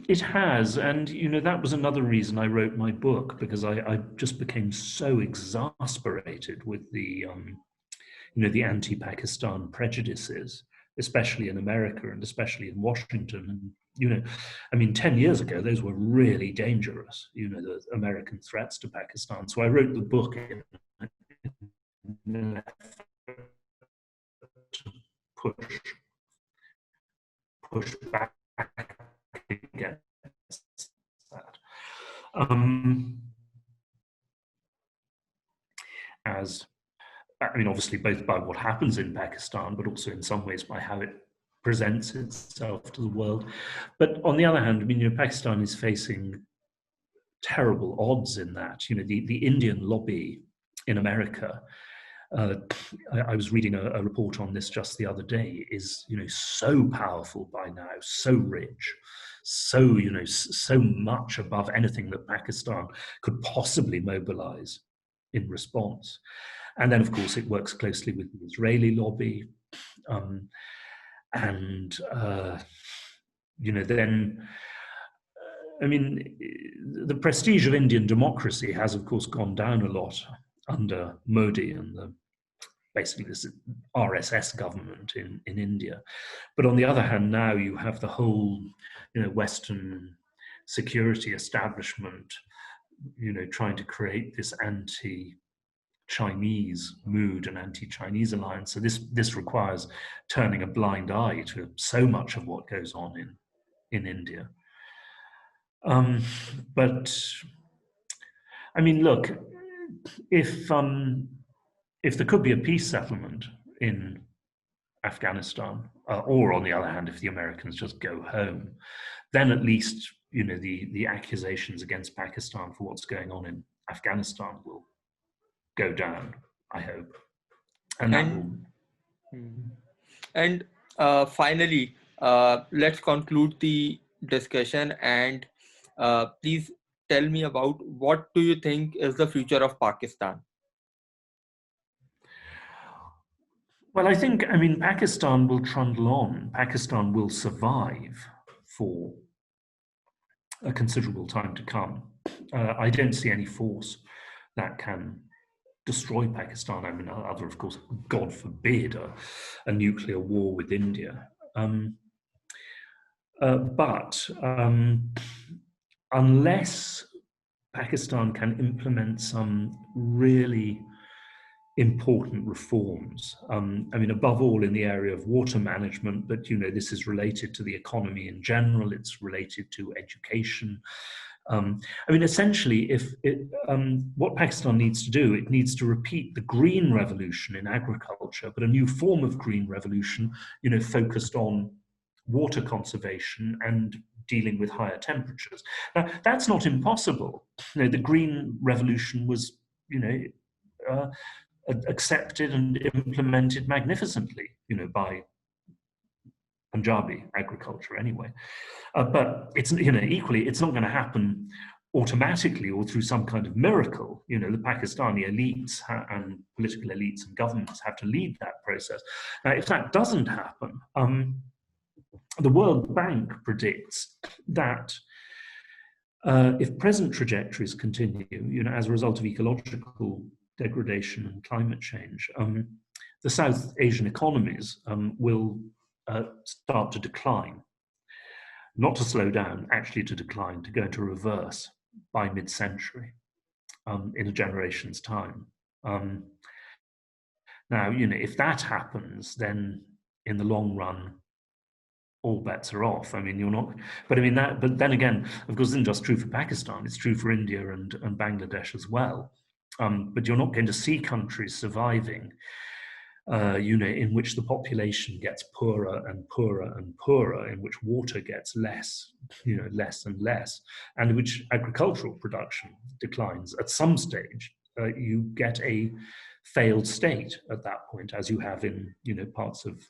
it has. And, that was another reason I wrote my book, because I just became so exasperated with the anti-Pakistan prejudices, especially in America and especially in Washington. And, 10 years ago, those were really dangerous, the American threats to Pakistan. So I wrote the book in an effort to push back against that. Obviously, both by what happens in Pakistan, but also in some ways by how it presents itself to the world. But on the other hand, Pakistan is facing terrible odds in that. The Indian lobby in America, I was reading a report on this just the other day, is so powerful by now, so rich, so so much above anything that Pakistan could possibly mobilize in response. And then, of course, it works closely with the Israeli lobby, the prestige of Indian democracy has, of course, gone down a lot under Modi and basically this RSS government in India. But on the other hand, now you have the whole, Western security establishment, trying to create this anti-Chinese mood and anti-Chinese alliance. So this requires turning a blind eye to so much of what goes on in India. Look, if there could be a peace settlement in Afghanistan, or on the other hand, if the Americans just go home, then at least the accusations against Pakistan for what's going on in Afghanistan will go down, I hope. And finally, let's conclude the discussion, and please tell me about what do you think is the future of Pakistan? Well, I think, Pakistan will trundle on. Pakistan will survive for a considerable time to come. I don't see any force that can destroy Pakistan. Other, of course, God forbid, a nuclear war with India. But unless Pakistan can implement some really important reforms, above all in the area of water management, but this is related to the economy in general, it's related to education. Essentially, what Pakistan needs to do, it needs to repeat the green revolution in agriculture, but a new form of green revolution, focused on water conservation and dealing with higher temperatures. Now, that's not impossible. The green revolution was, accepted and implemented magnificently, by Punjabi agriculture anyway. But it's, equally, it's not going to happen automatically or through some kind of miracle. The Pakistani elites and political elites and governments have to lead that process. Now, if that doesn't happen, the World Bank predicts that if present trajectories continue, as a result of ecological degradation and climate change, the South Asian economies will start to decline. Not to slow down, actually to decline, to go into reverse by mid-century, in a generation's time. Now, if that happens, then in the long run, all bets are off. You're not, but then again, of course, it isn't just true for Pakistan, it's true for India and Bangladesh as well. But you're not going to see countries surviving, in which the population gets poorer and poorer and poorer, in which water gets less, less and less, and in which agricultural production declines. At some stage, you get a failed state at that point, as you have in, parts of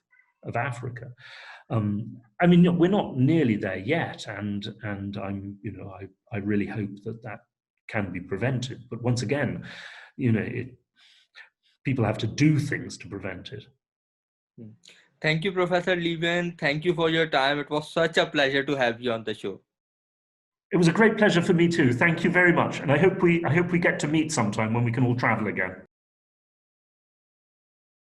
Africa. We're not nearly there yet, and I'm, I really hope that can be prevented. But once again, people have to do things to prevent it. Thank you, Professor Lieven. Thank you for your time. It was such a pleasure to have you on the show. It was a great pleasure for me too. Thank you very much, and I hope we get to meet sometime when we can all travel again.